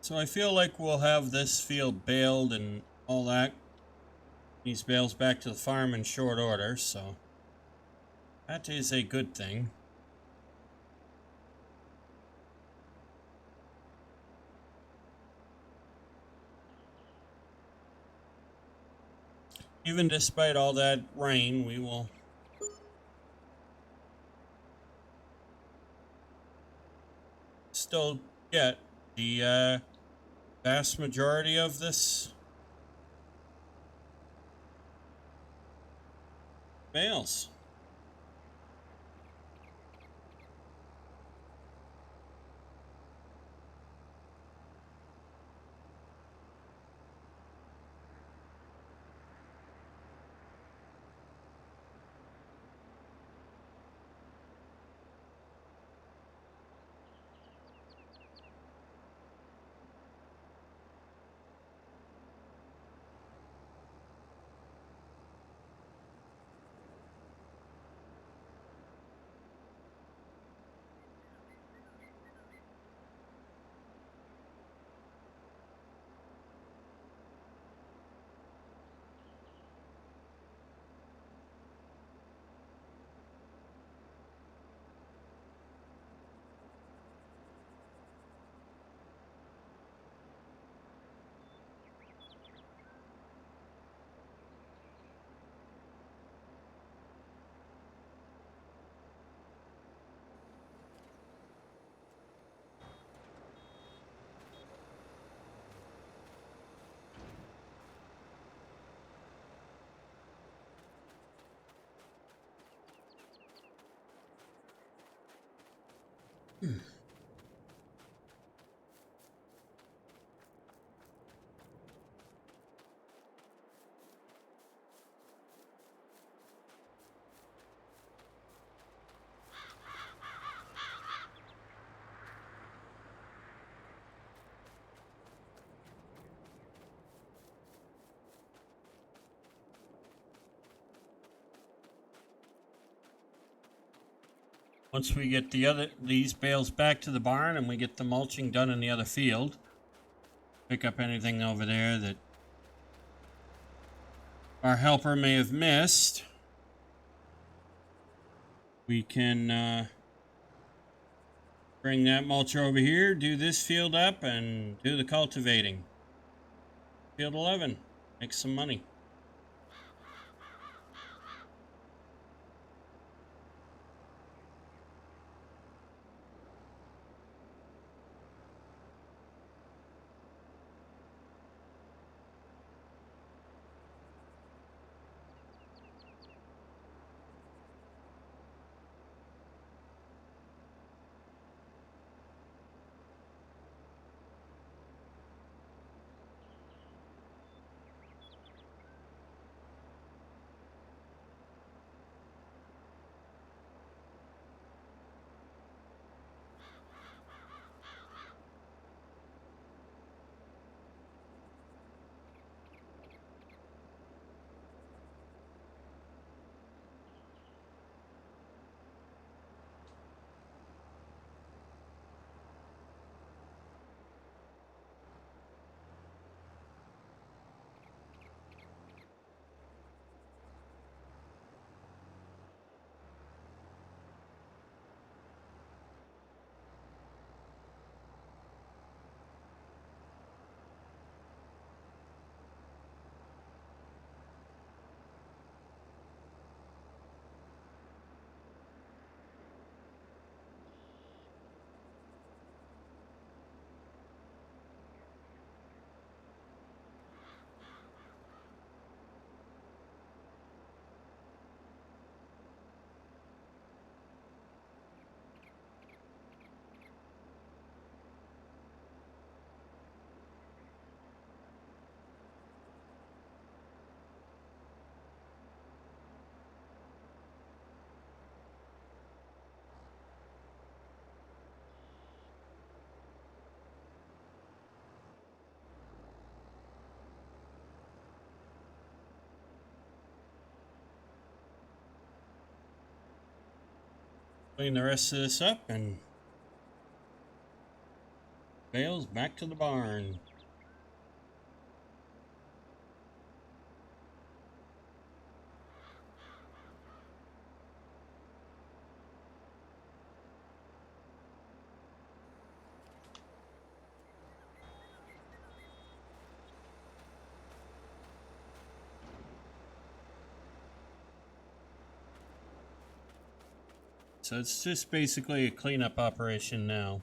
So I feel like we'll have this field baled and all that. These bales back to the farm in short order, so that is a good thing. Even despite all that rain, we will still get the vast majority of this bales. Once we get these bales back to the barn and we get the mulching done in the other field, pick up anything over there that our helper may have missed, we can bring that mulcher over here, do this field up, and do the cultivating. Field 11, make some money. Clean the rest of this up and bales back to the barn. So it's just basically a cleanup operation now.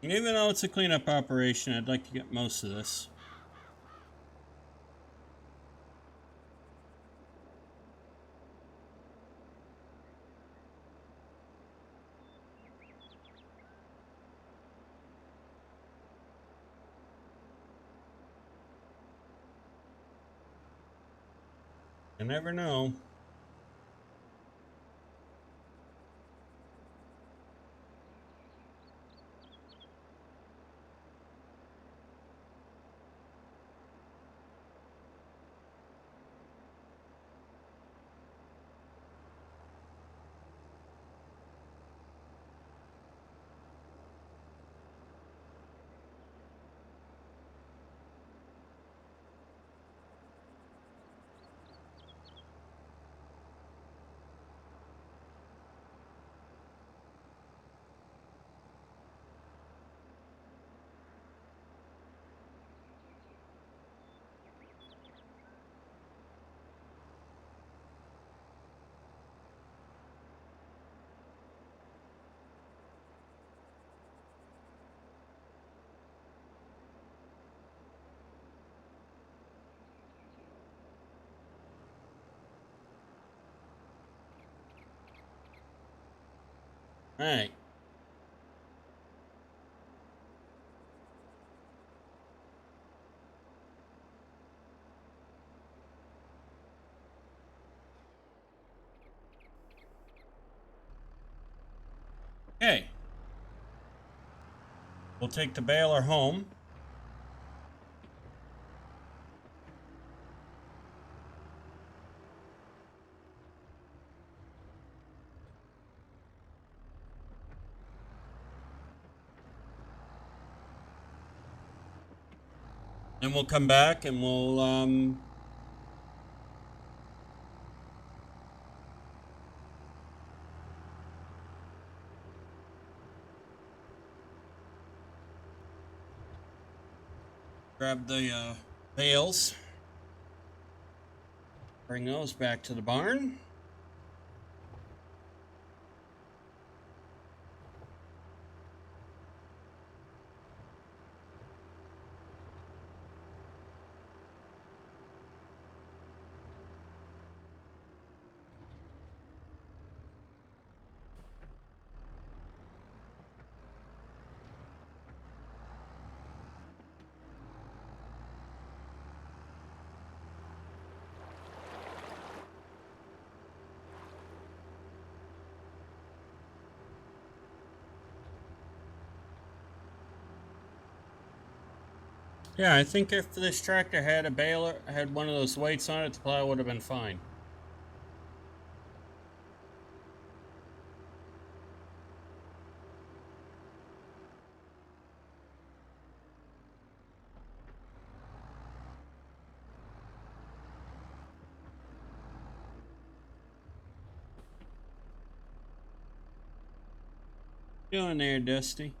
And even though it's a cleanup operation, I'd like to get most of this. You never know. Right. Okay. We'll take the baler home. Then we'll come back and we'll grab the bales, bring those back to the barn. Yeah, I think if this tractor had a baler, had one of those weights on it, the plow would have been fine. Doing there, Dusty?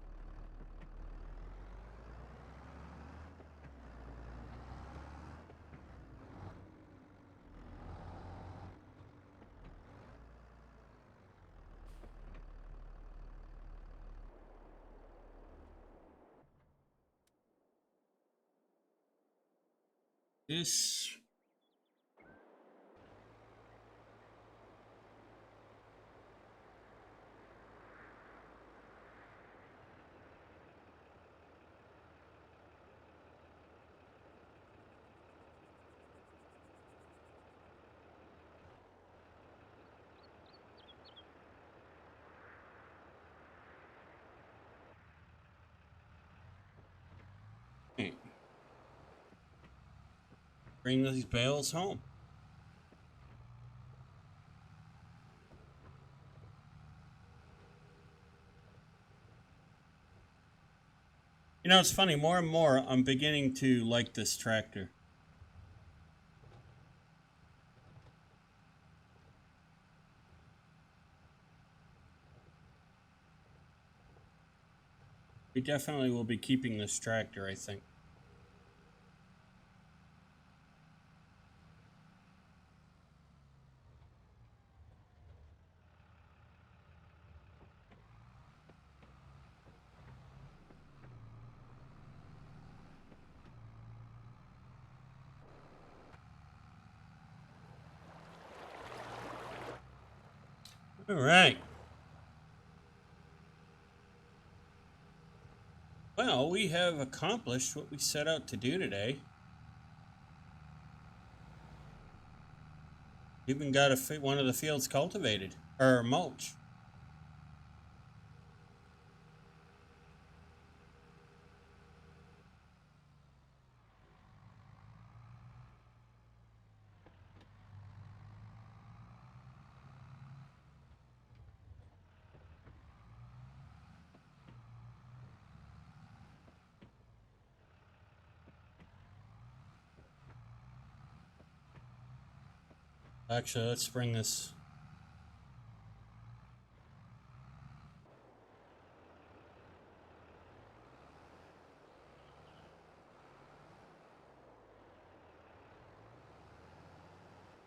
This. Okay. Bring these bales home. You know, it's funny, more and more I'm beginning to like this tractor. We definitely will be keeping this tractor, I think. All right. Well, we have accomplished what we set out to do today. Even got one of the fields cultivated, or mulch. Actually, let's bring this.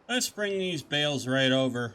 Let's bring these bales right over.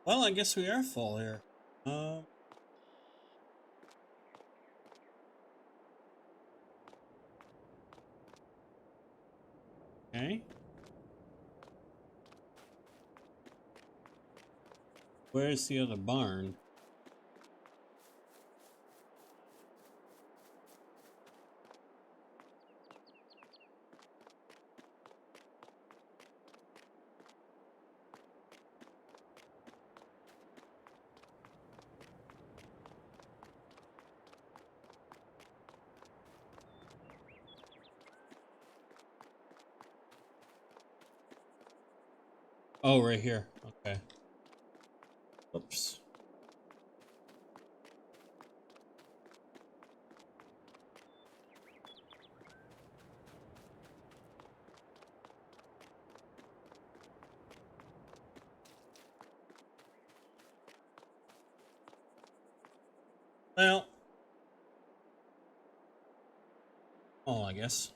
Well, I guess we are full here. Okay. Where's the other barn? Oh, right here. Okay. Oops. Well, I guess.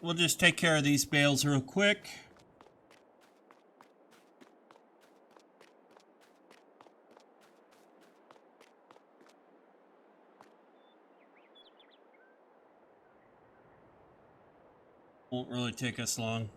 We'll just take care of these bales real quick. Won't really take us long.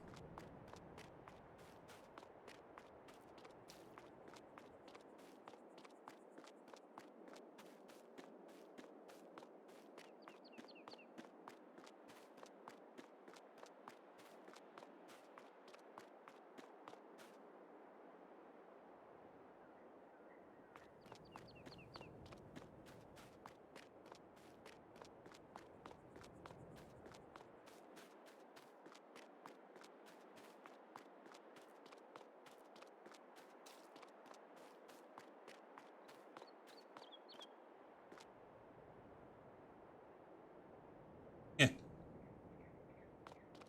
Yeah.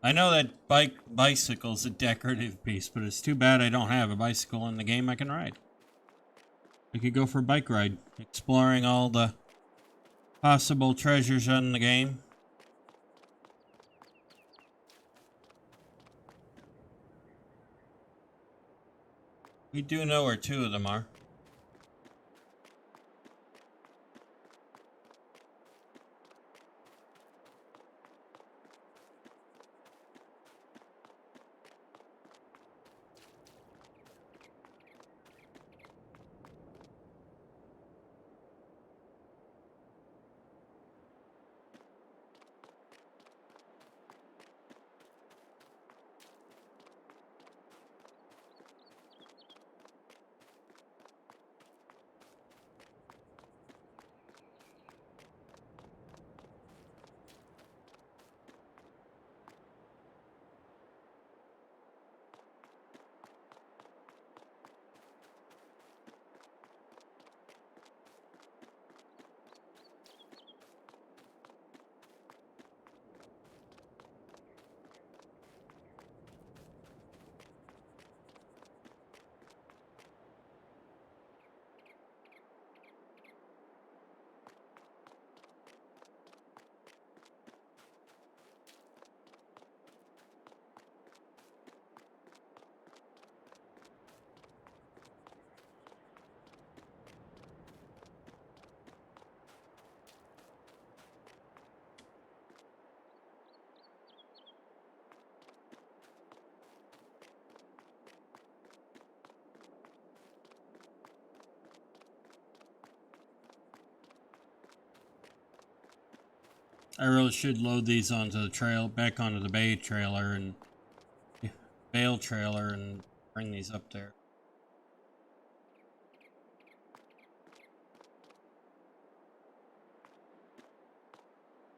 I know that bicycle's a decorative piece, but it's too bad I don't have a bicycle in the game I can ride. We could go for a bike ride, exploring all the possible treasures in the game. We do know where two of them are. I really should load these onto the back onto the bale trailer and bring these up there.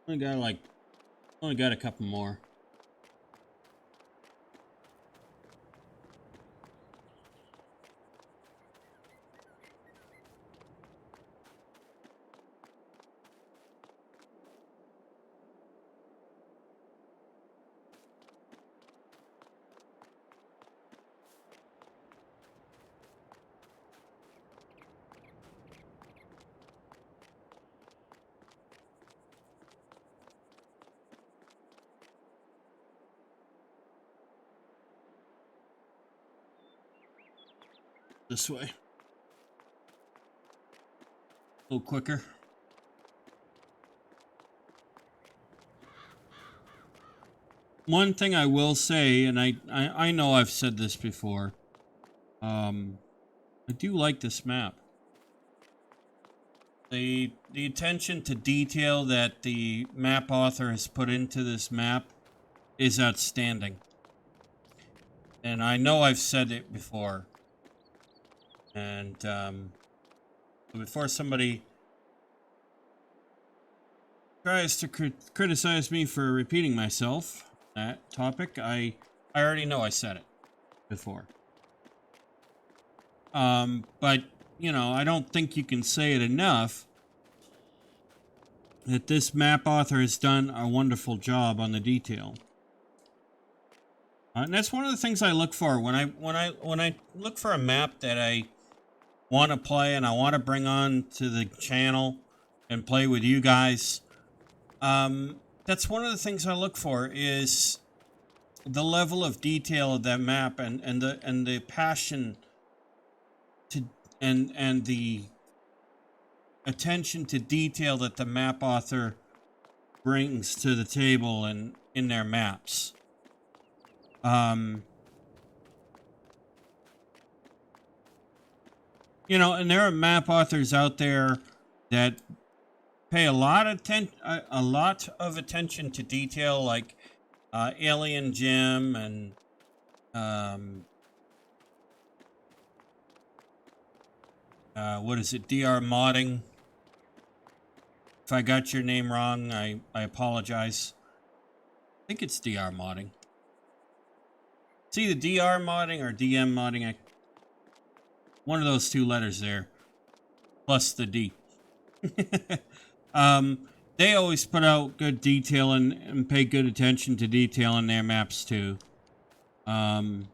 Only got a couple more. this way. A little quicker. One thing I will say, and I know I've said this before, I do like this map. The attention to detail that the map author has put into this map is outstanding. And I know I've said it before. And before somebody tries to criticize me for repeating myself, that topic, I already know I said it before. But, you know, I don't think you can say it enough that this map author has done a wonderful job on the detail. And that's one of the things I look for when I look for a map that I want to play and I want to bring on to the channel and play with you guys. That's one of the things I look for is the level of detail of that map and the passion to and the attention to detail that the map author brings to the table and in their maps. You know, and there are map authors out there that pay a lot of attention to detail, like Alien Jim and what is it, DR Modding. If I got your name wrong, I apologize. I think it's DR Modding. It's either DR Modding or DM Modding. One of those two letters there, plus the D. They always put out good detail and pay good attention to detail in their maps too. And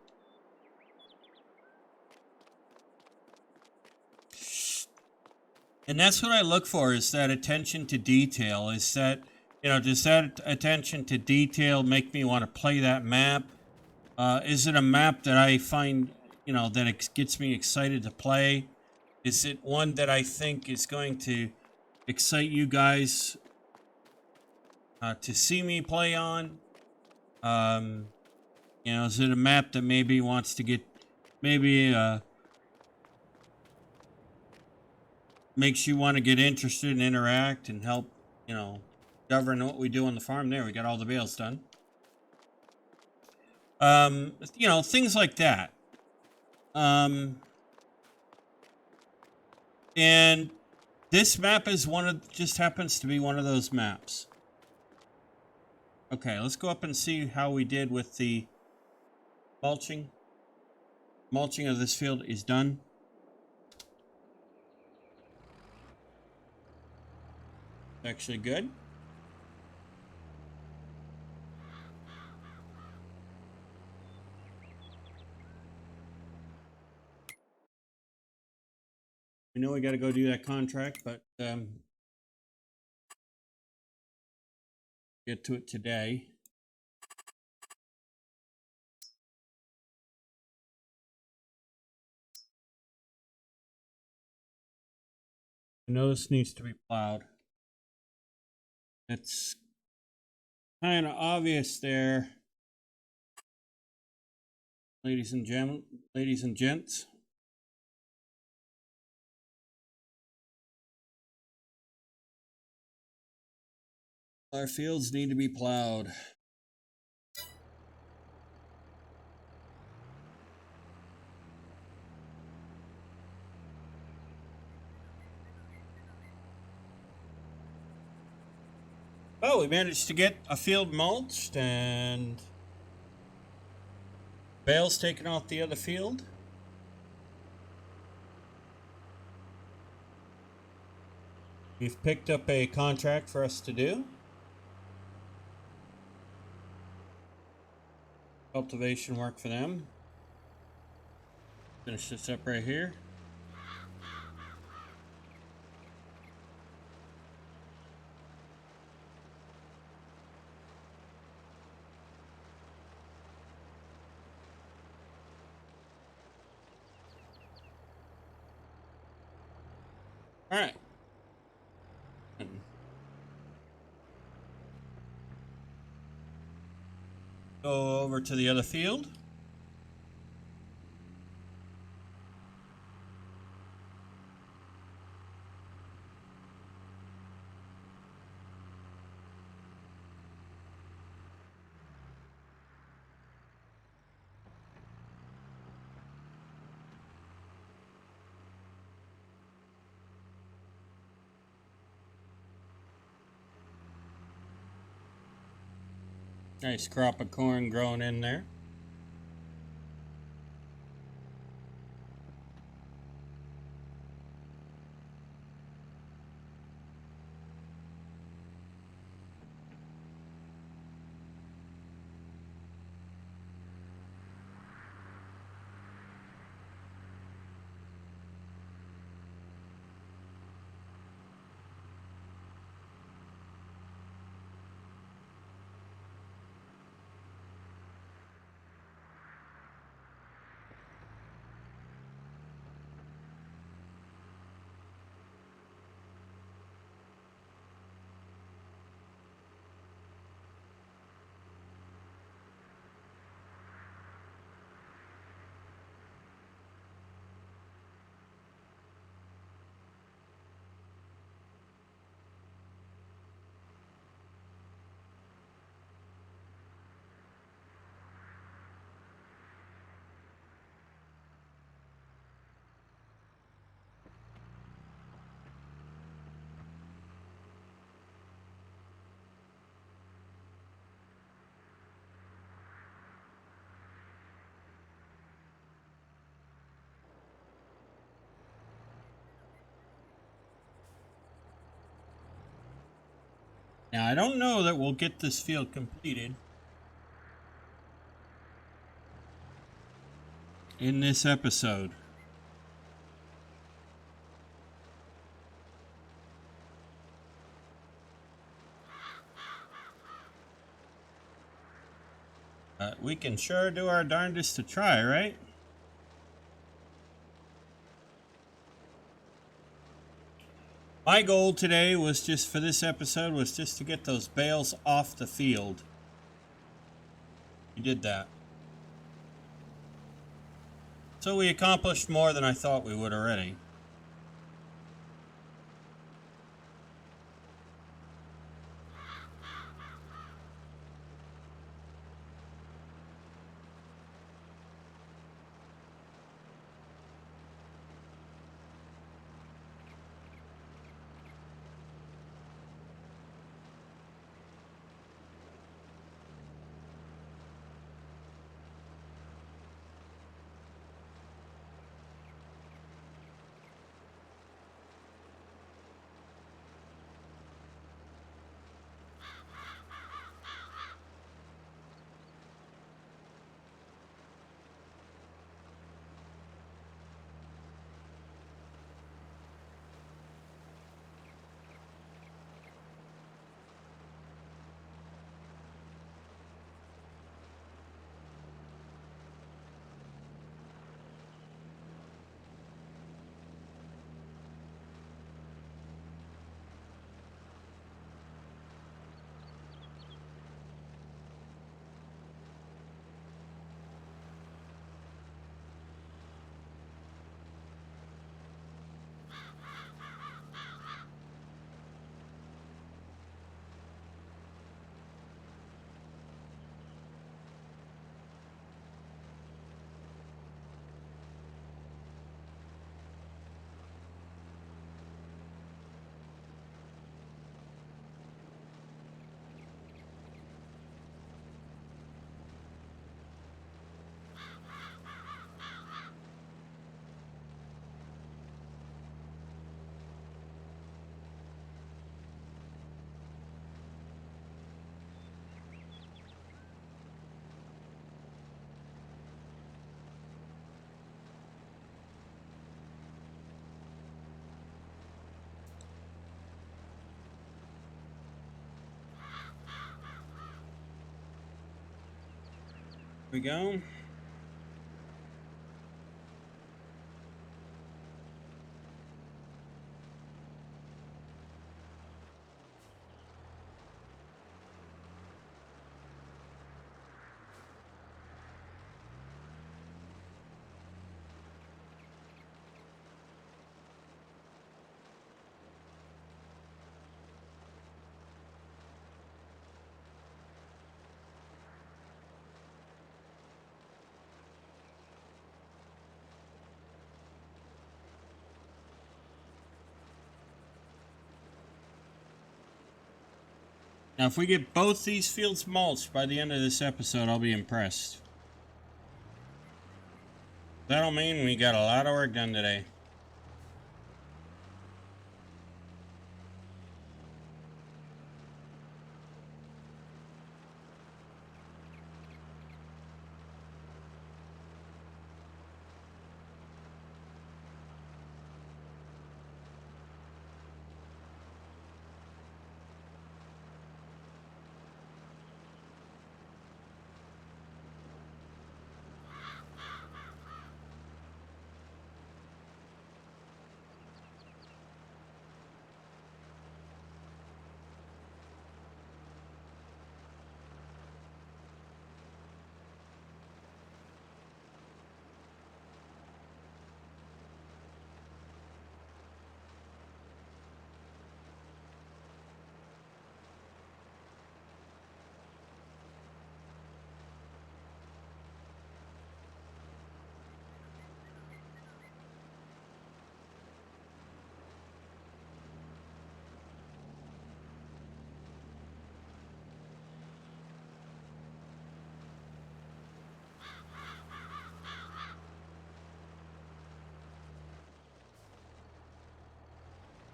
that's what I look for, is that attention to detail. Is that, you know, does that attention to detail make me want to play that map? Is it a map that I find, you know, that it gets me excited to play? Is it one that I think is going to excite you guys to see me play on? You know, is it a map that maybe wants to get, maybe makes you want to get interested and interact and help, you know, govern what we do on the farm? There, we got all the bales done. You know, things like that. And this map is just happens to be one of those maps. Okay, let's go up and see how we did with the mulching. Mulching of this field is done. Actually good. We know we got to go do that contract, but get to it today. I know this needs to be plowed. It's kind of obvious there, ladies and gents. Our fields need to be plowed. Oh, we managed to get a field mulched and bales taken off the other field. We've picked up a contract for us to do. Cultivation work for them. Finish this up right here. Go over to the other field. Nice crop of corn growing in there. Now, I don't know that we'll get this field completed in this episode. We can sure do our darndest to try, right? My goal today was just for this episode was just to get those bales off the field. We did that. So we accomplished more than I thought we would already. Here we go. Now, if we get both these fields mulched by the end of this episode, I'll be impressed. That'll mean we got a lot of work done today.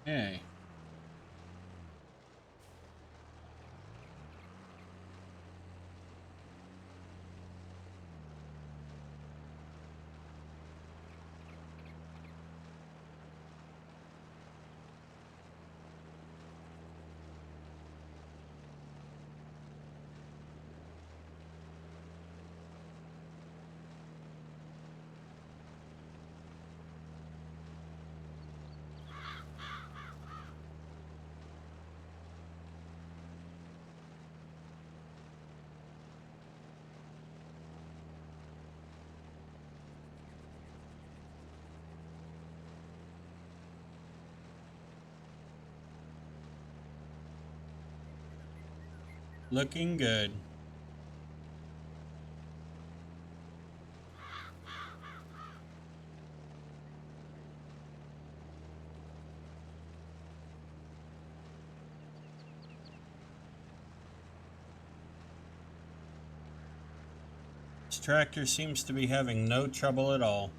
Okay. Looking good. This tractor seems to be having no trouble at all.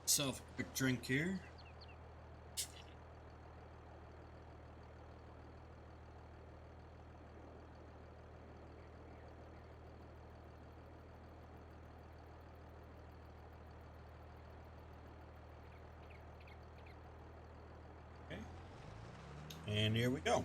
Self a quick drink here. Okay. And here we go.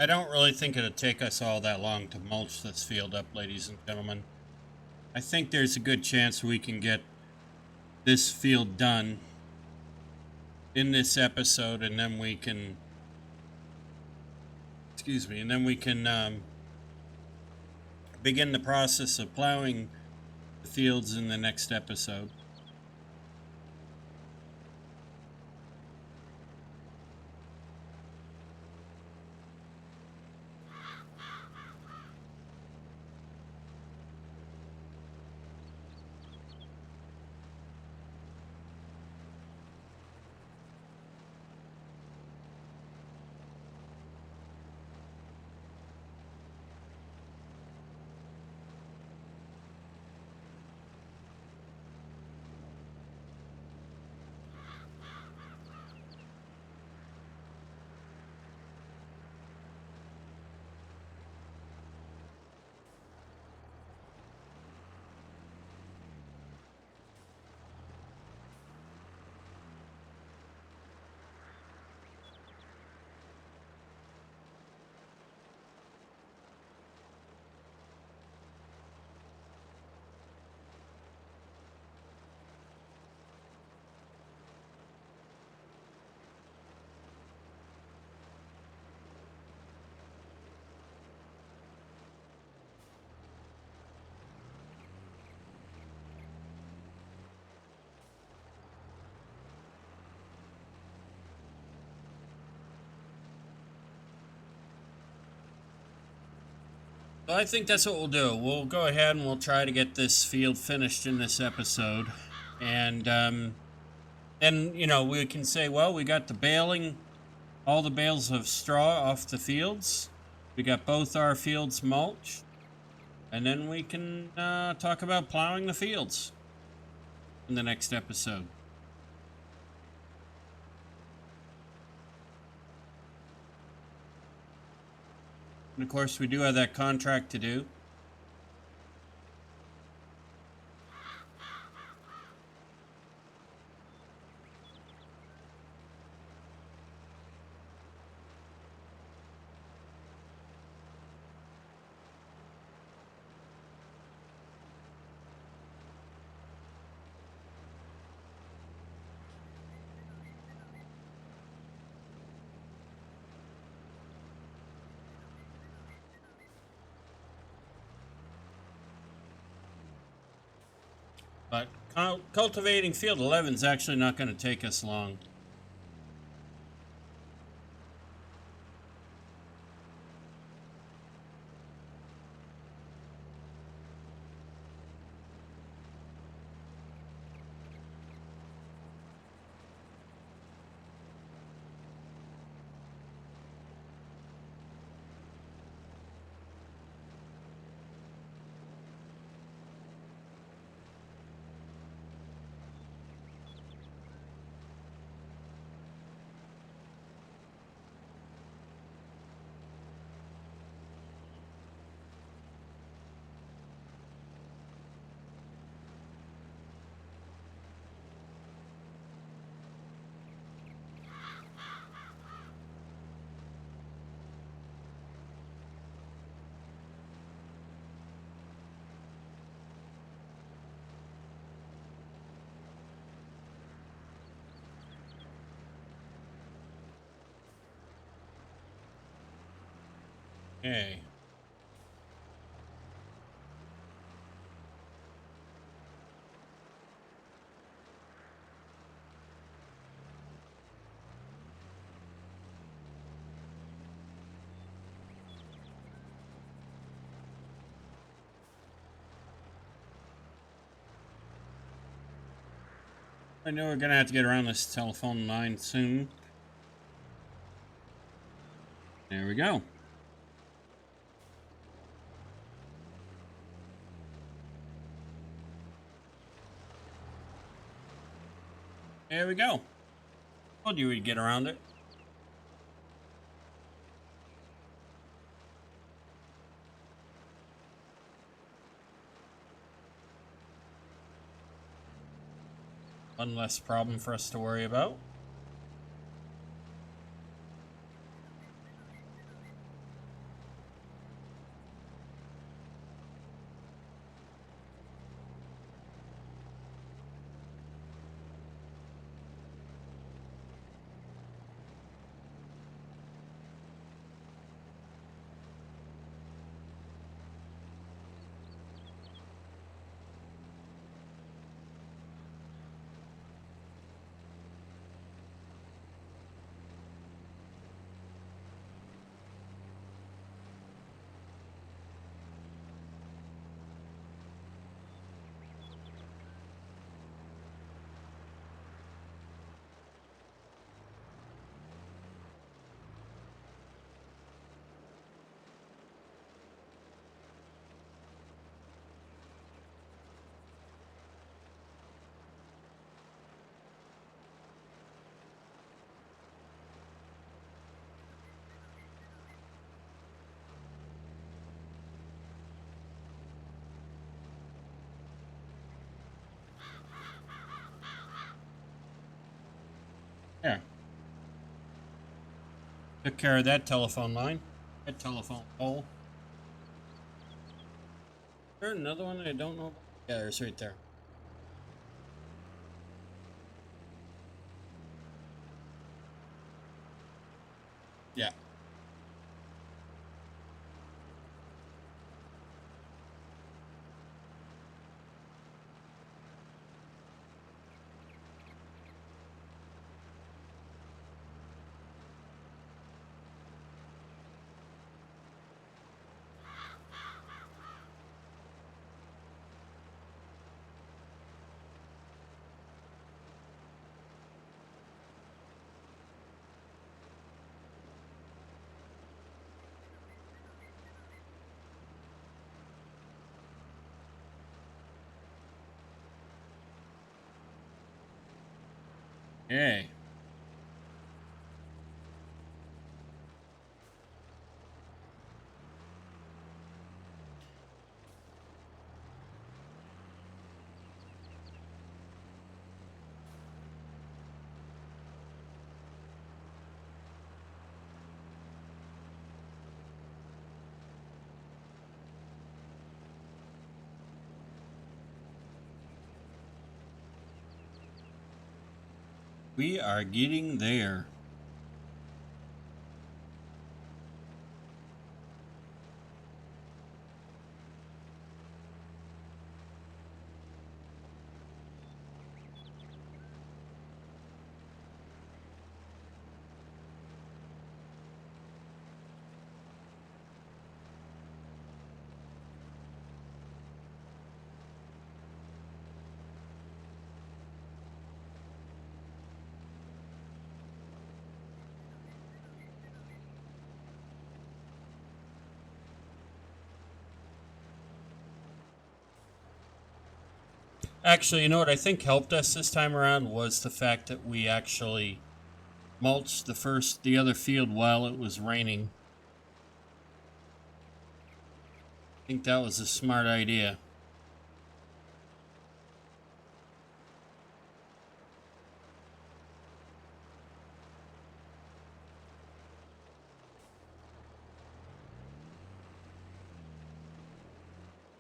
I don't really think it'll take us all that long to mulch this field up, ladies and gentlemen. I think there's a good chance we can get this field done in this episode, and then we can, excuse me, and then we can begin the process of plowing the fields in the next episode. So I think that's what we'll do. We'll go ahead and we'll try to get this field finished in this episode. And then, you know, we can say, well, we got the baling, all the bales of straw off the fields. We got both our fields mulched. And then we can talk about plowing the fields in the next episode. And of course, we do have that contract to do. But cultivating field 11 is actually not going to take us long. Okay. I know we're going to have to get around this telephone line soon. There we go. There we go. Told you we'd get around it. One less problem for us to worry about. Took care of that telephone line, that telephone pole. Is there another one I don't know about? Yeah, there's right there. Yeah. Yay. We are getting there. Actually, you know what I think helped us this time around was the fact that we actually mulched the other field while it was raining. I think that was a smart idea.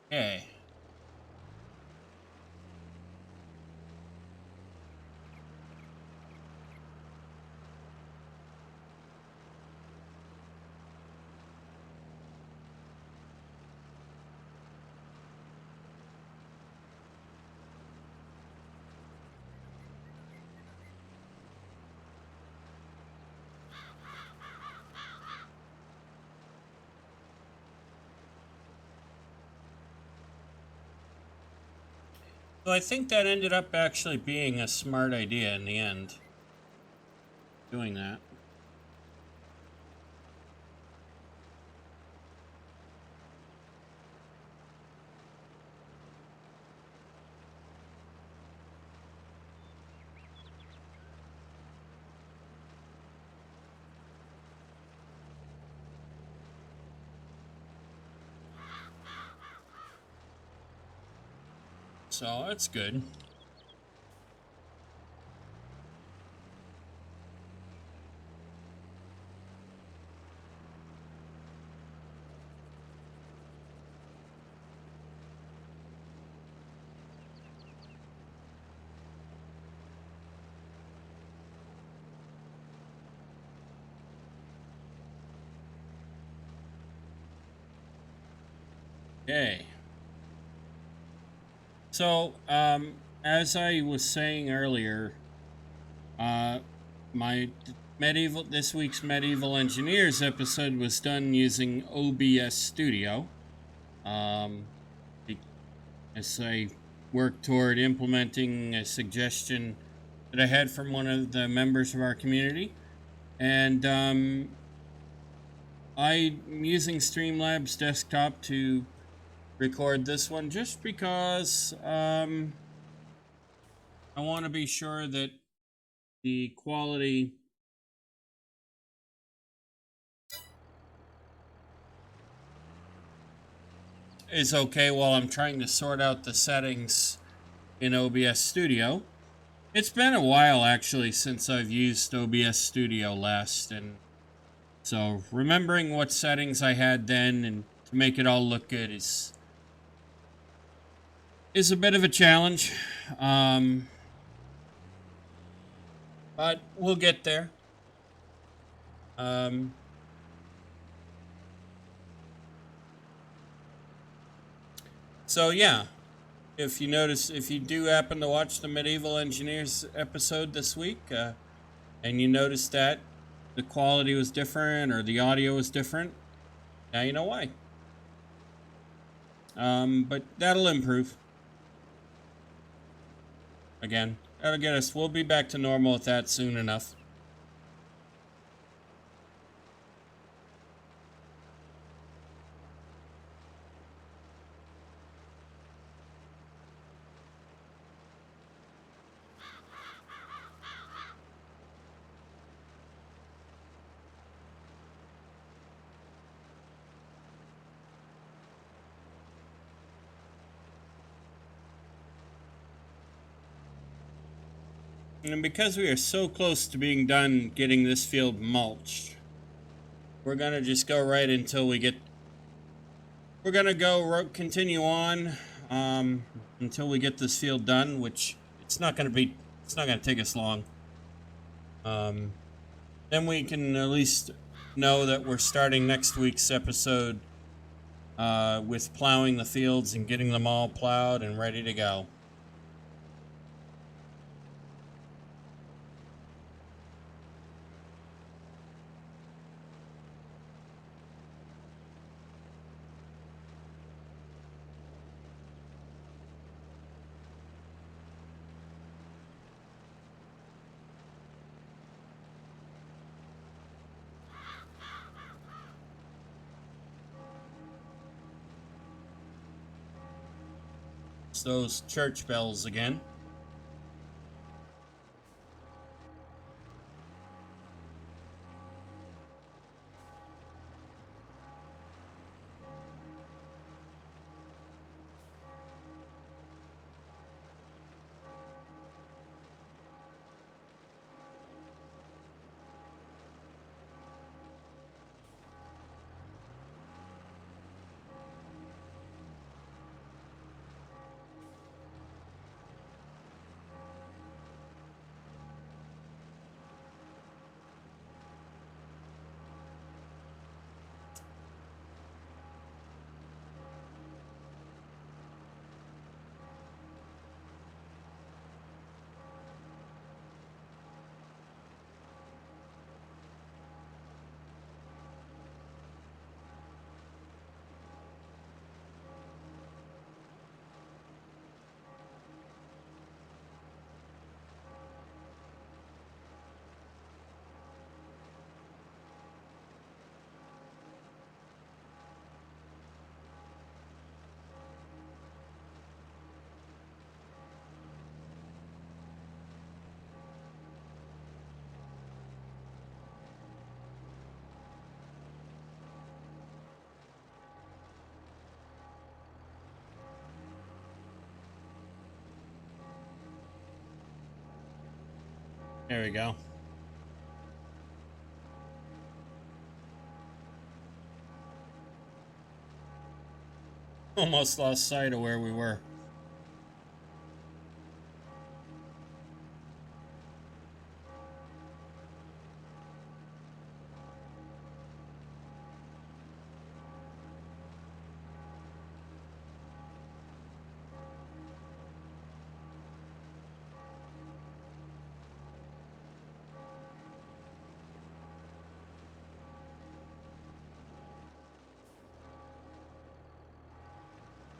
Okay. So I think that ended up actually being a smart idea in the end. Doing that. So that's good. Okay. So, as I was saying earlier, my this week's Medieval Engineers episode was done using OBS Studio. Um, as I work toward implementing a suggestion that I had from one of the members of our community. And I'm using Streamlabs desktop to record this one just because I want to be sure that the quality is okay while I'm trying to sort out the settings in OBS Studio. It's been a while actually since I've used OBS Studio last, and So remembering what settings I had then and to make it all look good is a bit of a challenge. But we'll get there. So yeah, if you notice, if you do happen to watch the Medieval Engineers episode this week, and you notice that the quality was different or the audio was different, now you know why. But that'll improve. Again, that'll get us. We'll be back to normal with that soon enough. And because we are so close to being done getting this field mulched, we're gonna just go right until we get. We're gonna continue on until we get this field done, which it's not gonna take us long. Then we can at least know that we're starting next week's episode with plowing the fields and getting them all plowed and ready to go. It's those church bells again. There we go. Almost lost sight of where we were.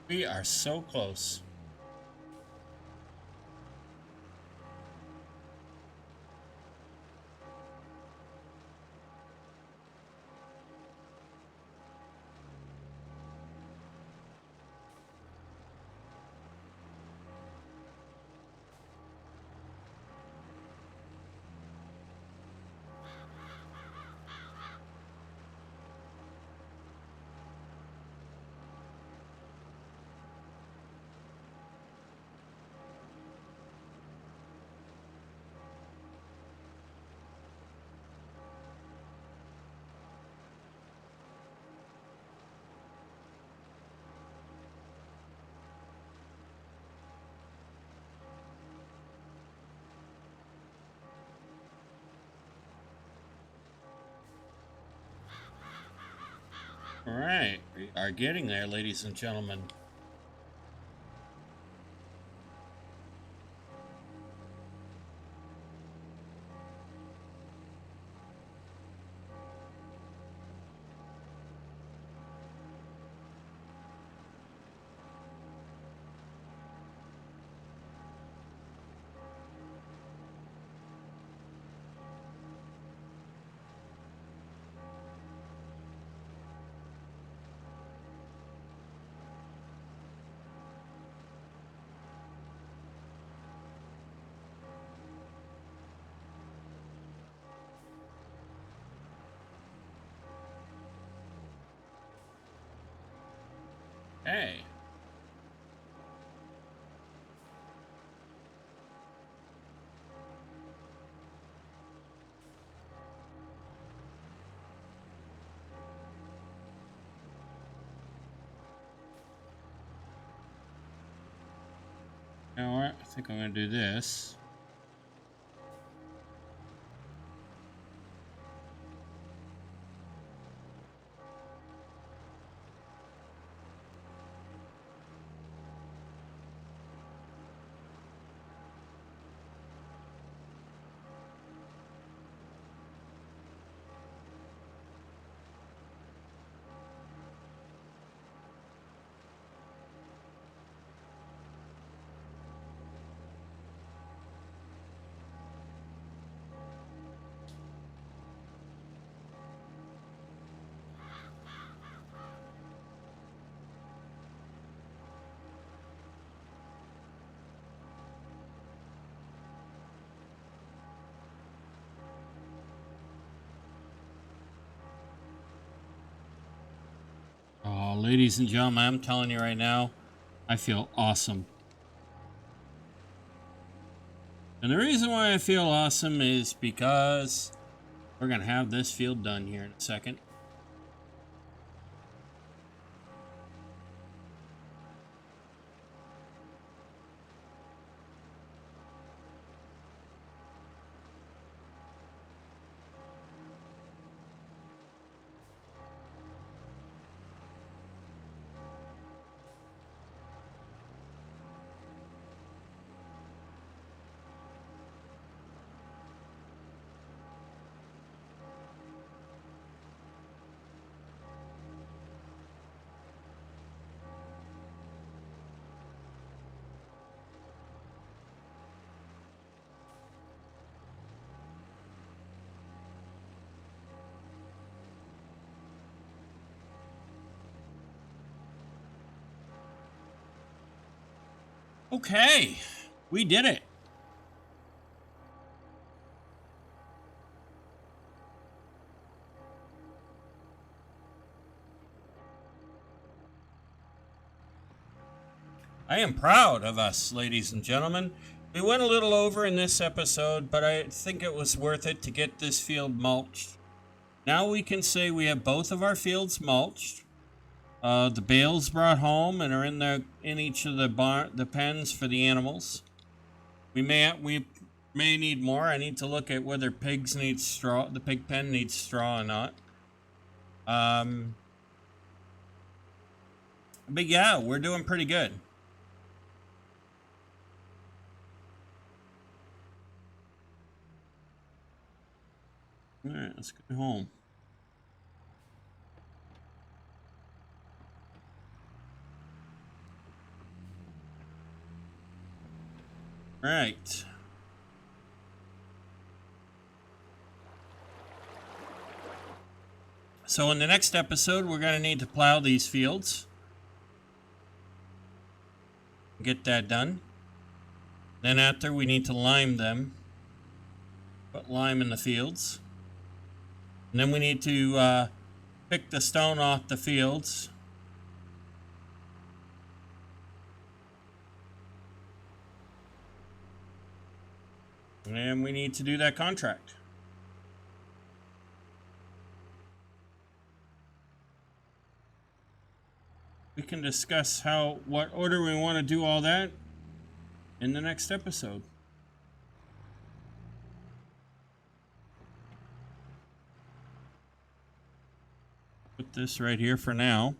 We are so close. All right, we are getting there, ladies and gentlemen. Hey. You know what? I think I'm going to do this. Oh, ladies and gentlemen, I'm telling you right now, I feel awesome. And the reason why I feel awesome is because we're going to have this field done here in a second. Okay, we did it. I am proud of us, ladies and gentlemen. We went a little over in this episode, but I think it was worth it to get this field mulched. Now we can say we have both of our fields mulched. The bales brought home and are in each of the pens for the animals. We may need more. I need to look at whether pigs need straw. The pig pen needs straw or not. But yeah, we're doing pretty good. All right, let's go home. All right. So in the next episode, we're going to need to plow these fields. Get that done. Then after, we need to lime them. Put lime in the fields. And then we need to pick the stone off the fields. And we need to do that contract. We can discuss what order we want to do all that in the next episode. But this right here for now.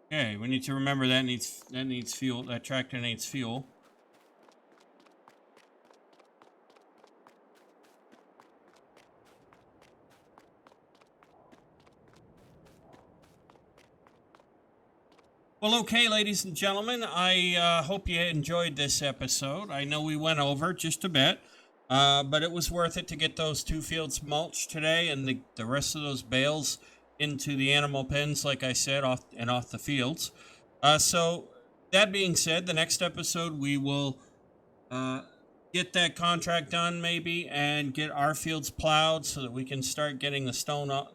Okay, we need to remember that needs fuel. That tractor needs fuel. Well, okay, ladies and gentlemen, I hope you enjoyed this episode. I know we went over just a bit, but it was worth it to get those 2 fields mulched today and the rest of those bales into the animal pens, like I said, off the fields. So that being said, the next episode we will get that contract done maybe and get our fields plowed so that we can start getting the stone up.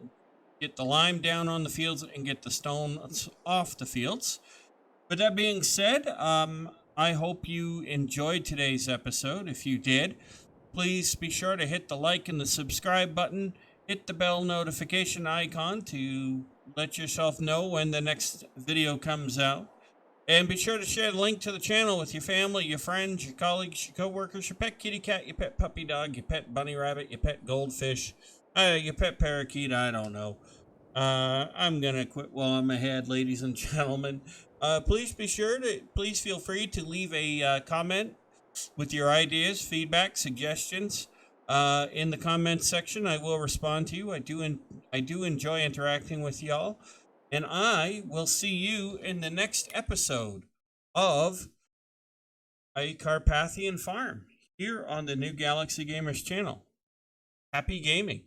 Get the lime down on the fields and get the stones off the fields. But that being said, I hope you enjoyed today's episode. If you did, please be sure to hit the like and the subscribe button. Hit the bell notification icon to let yourself know when the next video comes out. And be sure to share the link to the channel with your family, your friends, your colleagues, your coworkers, your pet kitty cat, your pet puppy dog, your pet bunny rabbit, your pet goldfish, your pet parakeet, I don't know. I'm gonna quit while I'm ahead, ladies and gentlemen. Please feel free to leave a comment with your ideas, feedback, suggestions in the comments section. I will respond to you. I do enjoy interacting with y'all, and I will see you in the next episode of a Carpathian Farm here on the New Galaxy Gamers channel. Happy gaming.